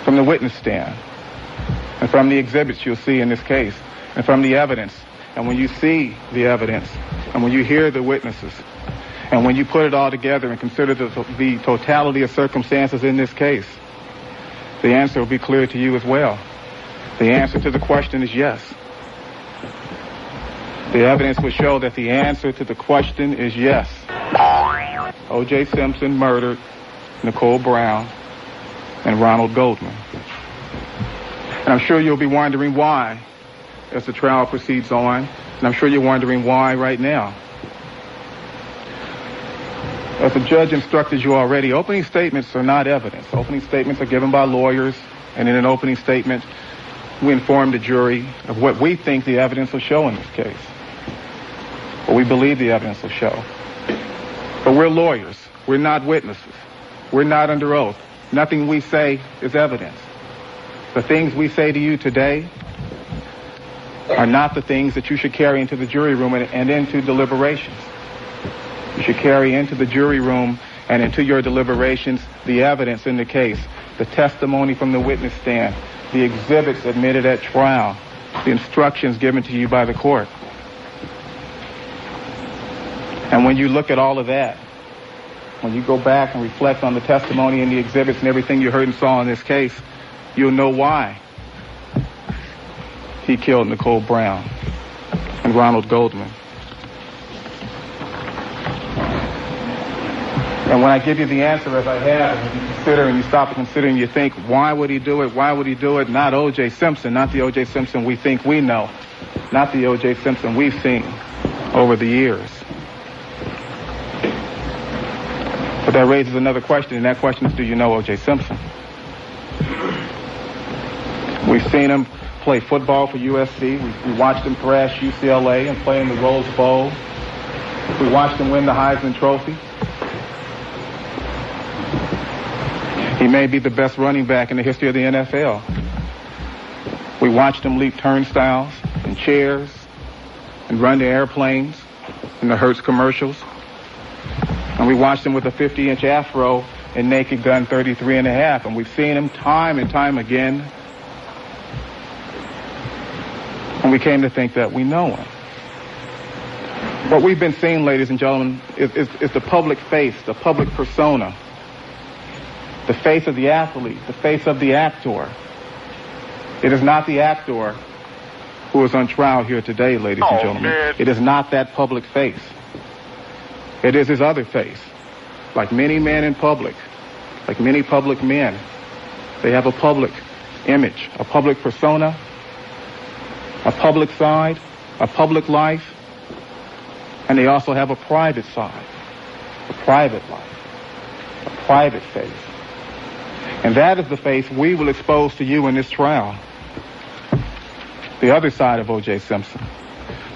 from the witness stand and from the exhibits you'll see in this case and from the evidence. And when you see the evidence and when you hear the witnesses and when you put it all together and consider the totality of circumstances in this case, the answer will be clear to you as well. The answer to the question is yes. The evidence will show that the answer to the question is yes. O.J. Simpson murdered Nicole Brown and Ronald Goldman. And I'm sure you'll be wondering why as the trial proceeds on, and I'm sure you're wondering why right now. As the judge instructed you already, opening statements are not evidence. Opening statements are given by lawyers, and in an opening statement, we inform the jury of what we think the evidence will show in this case, what we believe the evidence will show. But we're lawyers. We're not witnesses. We're not under oath. Nothing we say is evidence. The things we say to you today are not the things that you should carry into the jury room and into deliberations. You should carry into the jury room and into your deliberations the evidence in the case, the testimony from the witness stand, the exhibits admitted at trial, the instructions given to you by the court. And when you look at all of that, when you go back and reflect on the testimony and the exhibits and everything you heard and saw in this case, you'll know why he killed Nicole Brown and Ronald Goldman. And when I give you the answer as I have, and you consider and you stop and consider and you think, why would he do it? Why would he do it? Not O.J. Simpson, not the O.J. Simpson we think we know, not the O.J. Simpson we've seen over the years. But that raises another question, and that question is, do you know O.J. Simpson? We've seen him play football for USC. We watched him thrash UCLA and play in the Rose Bowl. We watched him win the Heisman Trophy. He may be the best running back in the history of the NFL. We watched him leap turnstiles and chairs and run to airplanes in the Hertz commercials. And we watched him with a 50-inch afro and Naked Gun 33.5. And we've seen him time and time again. And we came to think that we know him. What we've been seeing, ladies and gentlemen, is the public face, the public persona, the face of the athlete, the face of the actor. It is not the actor who is on trial here today, ladies and gentlemen. Man. It is not that public face. It is his other face. Like many men in public, like many public men, they have a public image, a public persona, a public side, a public life, and they also have a private side, a private life, a private face. And that is the face we will expose to you in this trial. The other side of O.J. Simpson,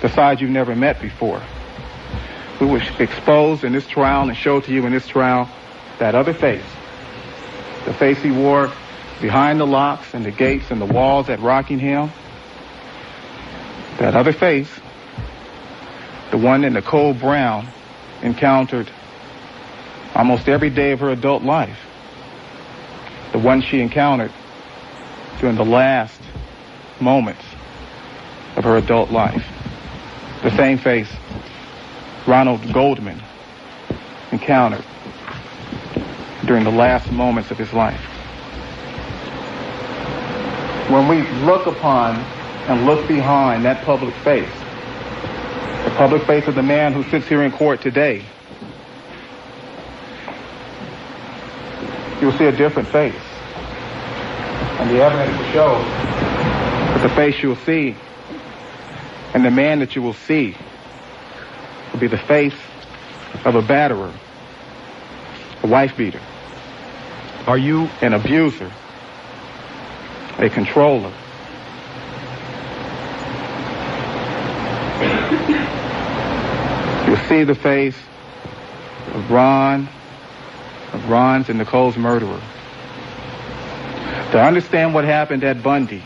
the side you've never met before. We will expose in this trial and show to you in this trial that other face, the face he wore behind the locks and the gates and the walls at Rockingham, that other face, the one that Nicole Brown encountered almost every day of her adult life, the one she encountered during the last moments of her adult life, the same face Ronald Goldman encountered during the last moments of his life. When we look upon and look behind that public face, the public face of the man who sits here in court today, you'll see a different face. And the evidence will show that the face you will see and the man that you will see will be the face of a batterer, a wife beater. Are you an abuser, a controller. You'll see the face of Ron's and Nicole's murderer. To understand what happened at Bundy,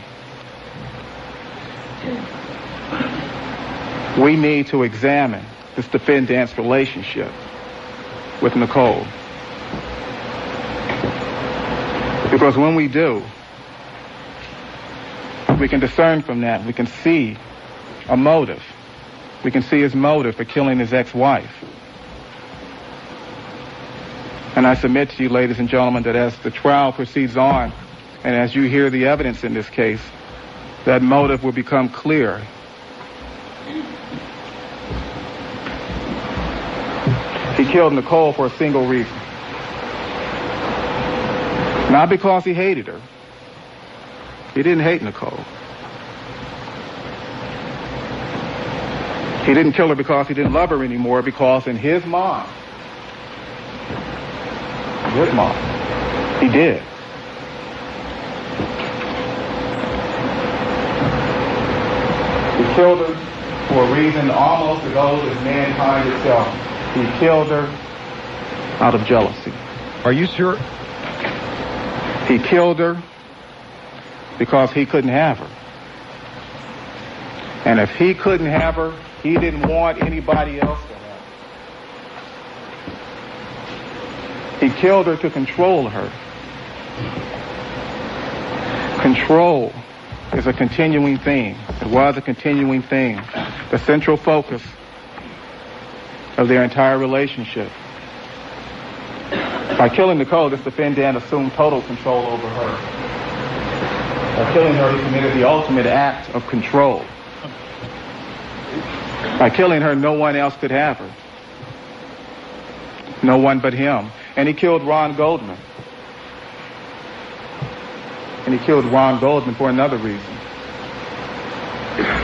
we need to examine this defendant's relationship with Nicole. Because when we do, we can discern from that, we can see a motive. We can see his motive for killing his ex-wife. And I submit to you, ladies and gentlemen, that as the trial proceeds on, and as you hear the evidence in this case, that motive will become clear. He killed Nicole for a single reason. Not because he hated her. He didn't hate Nicole. He didn't kill her because he didn't love her anymore, because in his mind, he did. He killed her for a reason almost as old as mankind itself. He killed her out of jealousy. Are you sure? He killed her because he couldn't have her. And if he couldn't have her, he didn't want anybody else to have her. He killed her to control her. Control is a continuing theme. It was a continuing theme. The central focus of their entire relationship. By killing Nicole, this defendant assumed total control over her. By killing her, he committed the ultimate act of control. By killing her, no one else could have her. No one but him. And he killed Ron Goldman. And he killed Ron Goldman for another reason.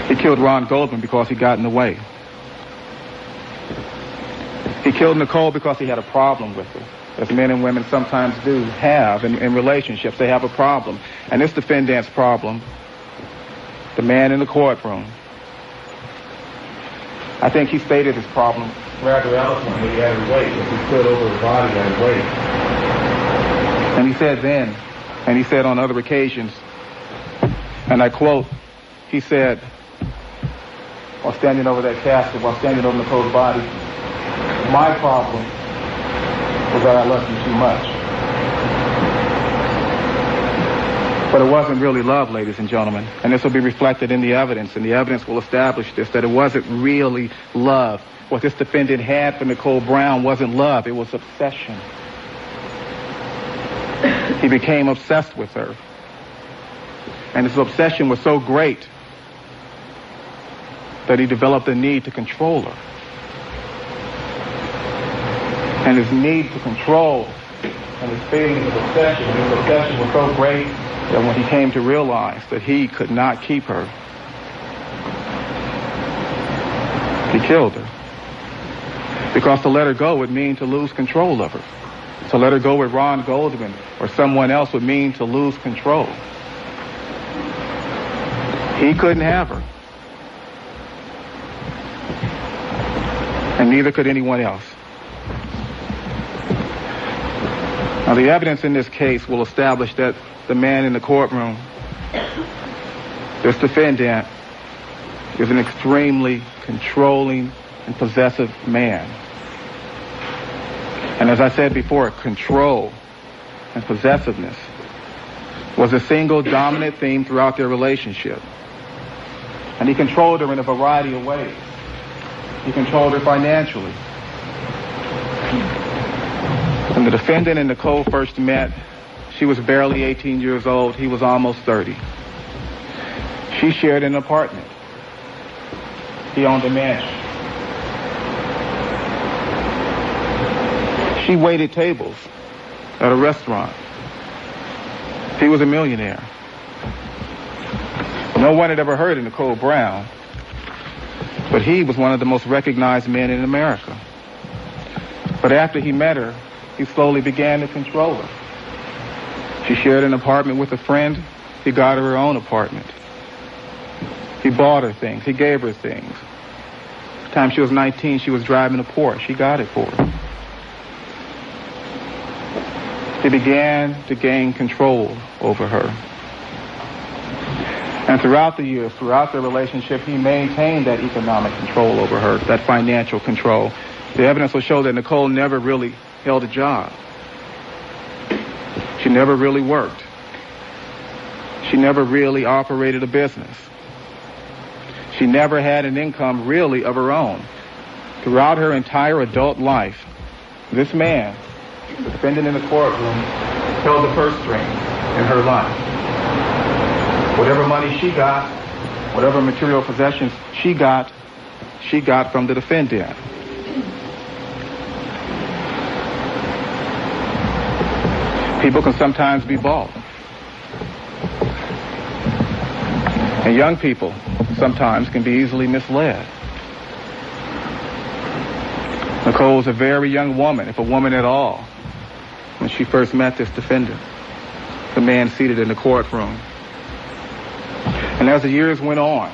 He killed Ron Goldman because he got in the way. He killed Nicole because he had a problem with her, as men and women sometimes do have in relationships. They have a problem. And this defendant's problem, the man in the courtroom, I think he stated his problem rather eloquently. He had his weight, as he stood over his body at his weight. And he said then, and he said on other occasions, and I quote, he said, while standing over that casket, while standing over Nicole's body, my problem was that I loved you too much. But it wasn't really love, ladies and gentlemen. And this will be reflected in the evidence, and the evidence will establish this, that it wasn't really love. What this defendant had for Nicole Brown wasn't love, it was obsession. He became obsessed with her. And his obsession was so great that he developed a need to control her. And his need to control and his feelings of obsession, his obsession was so great that when he came to realize that he could not keep her, he killed her. Because to let her go would mean to lose control of her. To let her go with Ron Goldman or someone else would mean to lose control. He couldn't have her. And neither could anyone else. Now, the evidence in this case will establish that the man in the courtroom, this defendant, is an extremely controlling and possessive man. And as I said before, control and possessiveness was a single dominant theme throughout their relationship. And he controlled her in a variety of ways. He controlled her financially. When the defendant and Nicole first met, she was barely 18 years old. He was almost 30. She shared an apartment. He owned a mansion. She waited tables at a restaurant. He was a millionaire. No one had ever heard of Nicole Brown, but he was one of the most recognized men in America. But after he met her, he slowly began to control her. She shared an apartment with a friend. He got her own apartment. He bought her things. He gave her things. The time she was 19, she was driving a Porsche. He got it for her. He began to gain control over her. And throughout the years, throughout the relationship, he maintained that economic control over her, that financial control. The evidence will show that Nicole never really held a job. She never really worked. She never really operated a business. She never had an income really of her own. Throughout her entire adult life, this man, the defendant in the courtroom, held the purse strings in her life. Whatever money she got, whatever material possessions she got from the defendant. People can sometimes be bought. And young people sometimes can be easily misled. Nicole was a very young woman, if a woman at all, when she first met this defendant, the man seated in the courtroom. And as the years went on,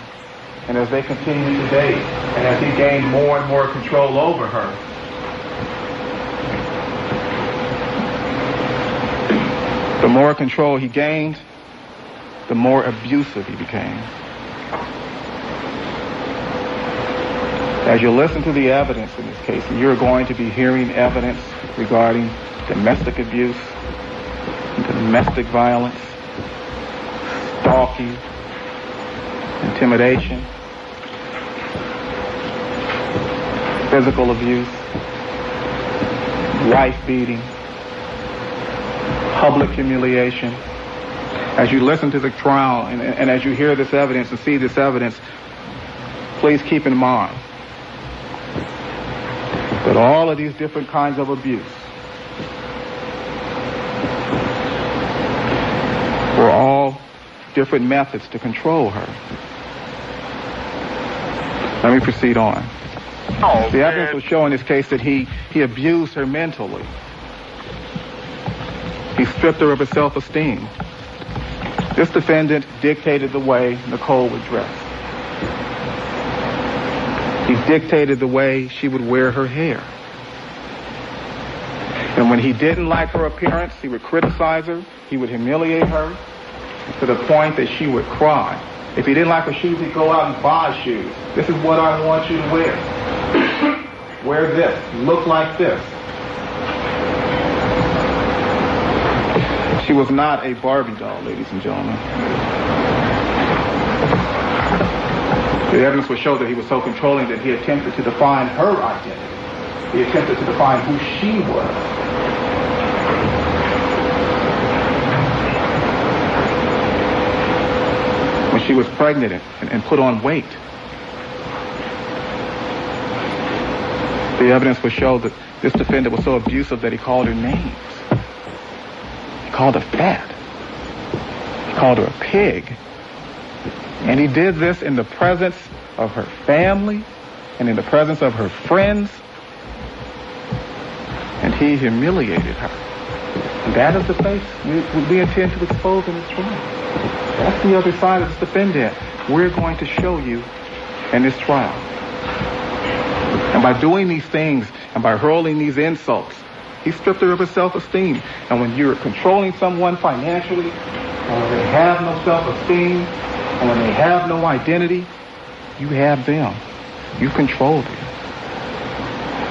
and as they continued to date, and as he gained more and more control over her, the more control he gained, the more abusive he became. As you listen to the evidence in this case, you're going to be hearing evidence regarding domestic abuse, domestic violence, stalking, intimidation, physical abuse, wife beating, public humiliation. As you listen to the trial and as you hear this evidence and see this evidence, please keep in mind that all of these different kinds of abuse were all different methods to control her. Let me proceed on. The evidence will show in this case that he abused her mentally. He stripped her of her self-esteem. This defendant dictated the way Nicole would dress. He dictated the way she would wear her hair. And when he didn't like her appearance, he would criticize her, he would humiliate her to the point that she would cry. If he didn't like her shoes, he'd go out and buy shoes. This is what I want you to wear. Wear this. Look like this. She was not a Barbie doll, ladies and gentlemen. The evidence will show that he was so controlling that he attempted to define her identity. He attempted to define who she was. When she was pregnant and put on weight, the evidence will show that this defendant was so abusive that he called her names. He called her fat. He called her a pig. And he did this in the presence of her family and in the presence of her friends. And he humiliated her. And that is the face we intend to expose in this trial. That's the other side of this defendant we're going to show you in this trial. And by doing these things and by hurling these insults, he stripped her of her self-esteem. And when you're controlling someone financially, and when they have no self-esteem, and when they have no identity, you have them. You control them.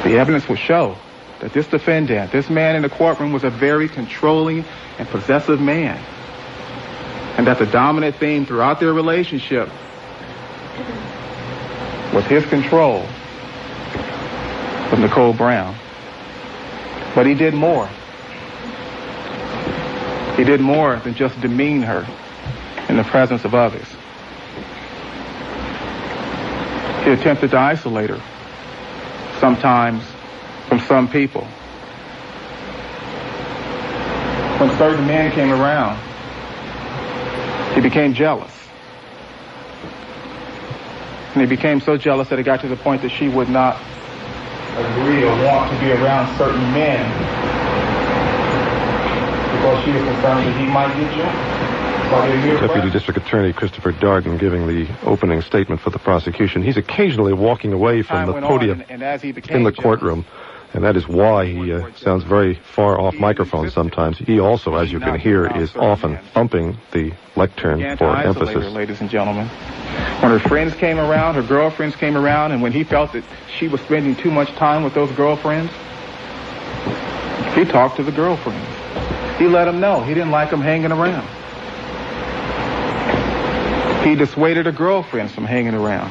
The evidence will show that this defendant, this man in the courtroom, was a very controlling and possessive man. And that the dominant theme throughout their relationship was his control of Nicole Brown. But he did more. He did more than just demean her in the presence of others. He attempted to isolate her, sometimes from some people. When certain men came around, he became jealous. And he became so jealous that it got to the point that she would not agree or want to be around certain men because she was concerned that he might get jealous. Deputy District Attorney Christopher Darden giving the opening statement for the prosecution. He's occasionally walking away from the podium in the courtroom, and that is why he sounds very far off microphone sometimes. He also, as you can hear, is often thumping the lectern for emphasis. Ladies and gentlemen, when her friends came around, her girlfriends came around, and when he felt that she was spending too much time with those girlfriends, he talked to the girlfriends. He let them know he didn't like them hanging around. He dissuaded her girlfriends from hanging around.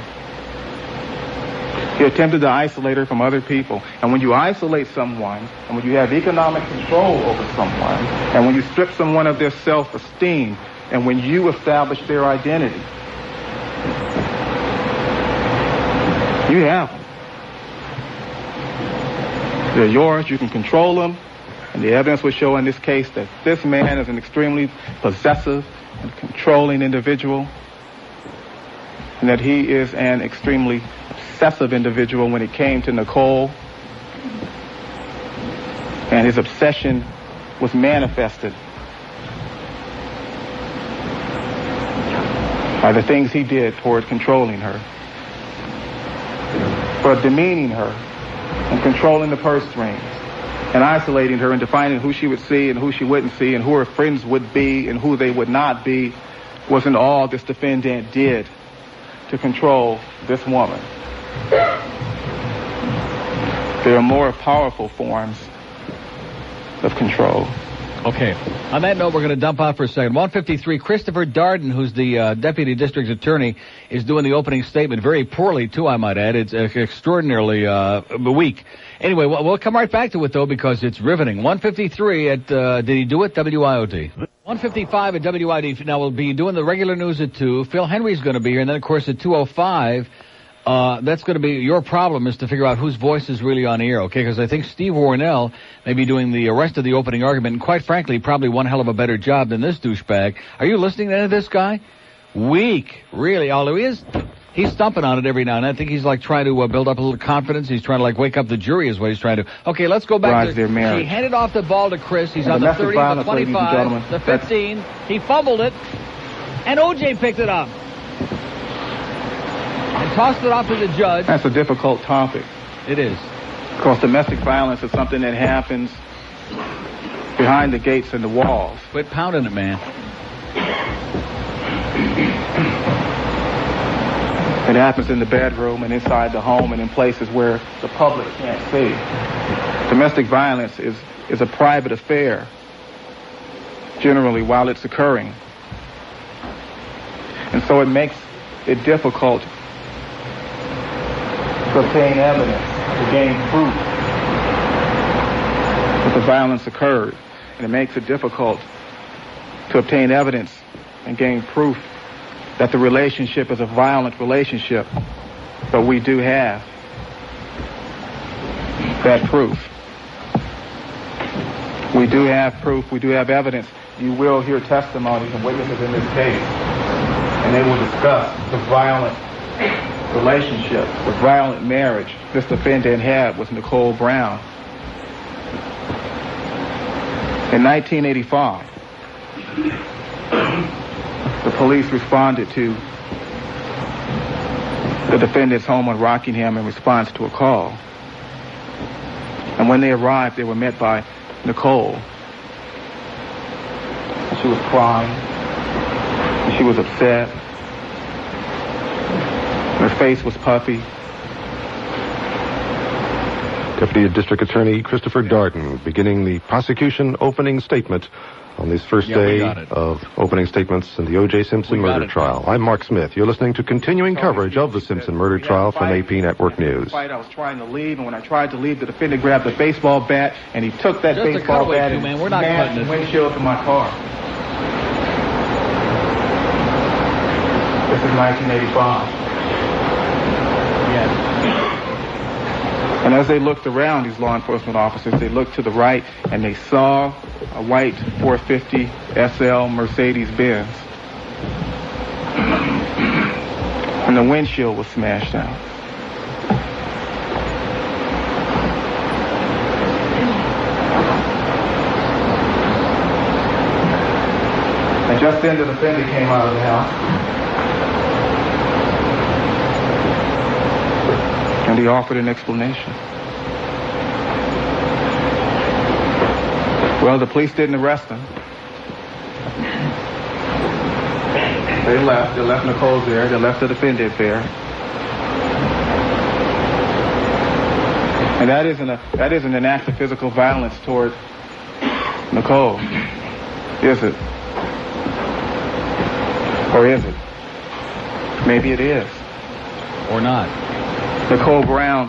He attempted to isolate her from other people. And when you isolate someone, and when you have economic control over someone, and when you strip someone of their self-esteem, and when you establish their identity, you have them. They're yours. You can control them. And the evidence would show in this case that this man is an extremely possessive and controlling individual, and that he is an extremely obsessive individual when it came to Nicole. And his obsession was manifested by the things he did toward controlling her, for demeaning her and controlling the purse strings and isolating her and defining who she would see and who she wouldn't see and who her friends would be and who they would not be, wasn't all this defendant did to control this woman. There are more powerful forms of control. Okay. On that note, we're going to dump out for a second. 153, Christopher Darden, who's the Deputy District Attorney, is doing the opening statement very poorly, too, I might add. It's extraordinarily weak. Anyway, we'll come right back to it, though, because it's riveting. 153 at, did he do it? WIOD. 155 at WID. Now, we'll be doing the regular news at 2. Phil Henry's going to be here, and then, of course, at 2:05, that's going to be your problem, is to figure out whose voice is really on air, okay? Because I think Steve Warnell may be doing the rest of the opening argument, and quite frankly, probably one hell of a better job than this douchebag. Are you listening to any of this guy? Weak, really. Although he's stumping on it every now and then. I think he's like trying to build up a little confidence. He's trying to like wake up the jury is what he's trying to. Okay, let's go back to she handed off the ball to Chris. He's on the 30, the 25, the 15. He fumbled it, and OJ picked it up and tossed it off to the judge. That's a difficult topic. It is. Because domestic violence is something that happens behind the gates and the walls. Quit pounding it, man. It happens in the bedroom and inside the home and in places where the public can't see. Domestic violence is a private affair, generally, while it's occurring. And so it makes it difficult to obtain evidence, to gain proof that the violence occurred. And it makes it difficult to obtain evidence and gain proof that the relationship is a violent relationship. But we do have that proof. We do have proof. We do have evidence. You will hear testimonies and witnesses in this case, and they will discuss the violent relationship, the violent marriage this defendant had with Nicole Brown. In 1985, the police responded to the defendant's home on Rockingham in response to a call. And when they arrived, they were met by Nicole. She was crying. She was upset. Her face was puffy. Deputy District Attorney Christopher Darden beginning the prosecution opening statement on this first day of opening statements in the O.J. Simpson murder trial. I'm Mark Smith. You're listening to continuing coverage of the Simpson murder trial from AP Network News. I was trying to leave, and when I tried to leave, the defendant grabbed the baseball bat, and he took that baseball bat and smashed the windshield of my car. This is 1985. Yes. And as they looked around, these law enforcement officers, they looked to the right, and they saw a white 450 SL Mercedes-Benz. And the windshield was smashed out. And Just then the defendant came out of the house. And he offered an explanation. Well, the police didn't arrest him. They left. They left Nicole there. They left the defendant there. And that isn't an act of physical violence toward Nicole, is it? Or is it? Maybe it is. Or not. Nicole Brown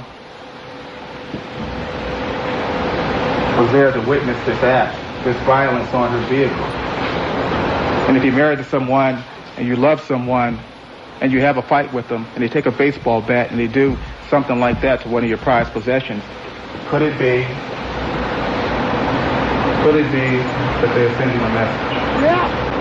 was there to witness this act, this violence on her vehicle. And if you're married to someone and you love someone and you have a fight with them and they take a baseball bat and they do something like that to one of your prized possessions, could it be that they're sending a message? Yeah.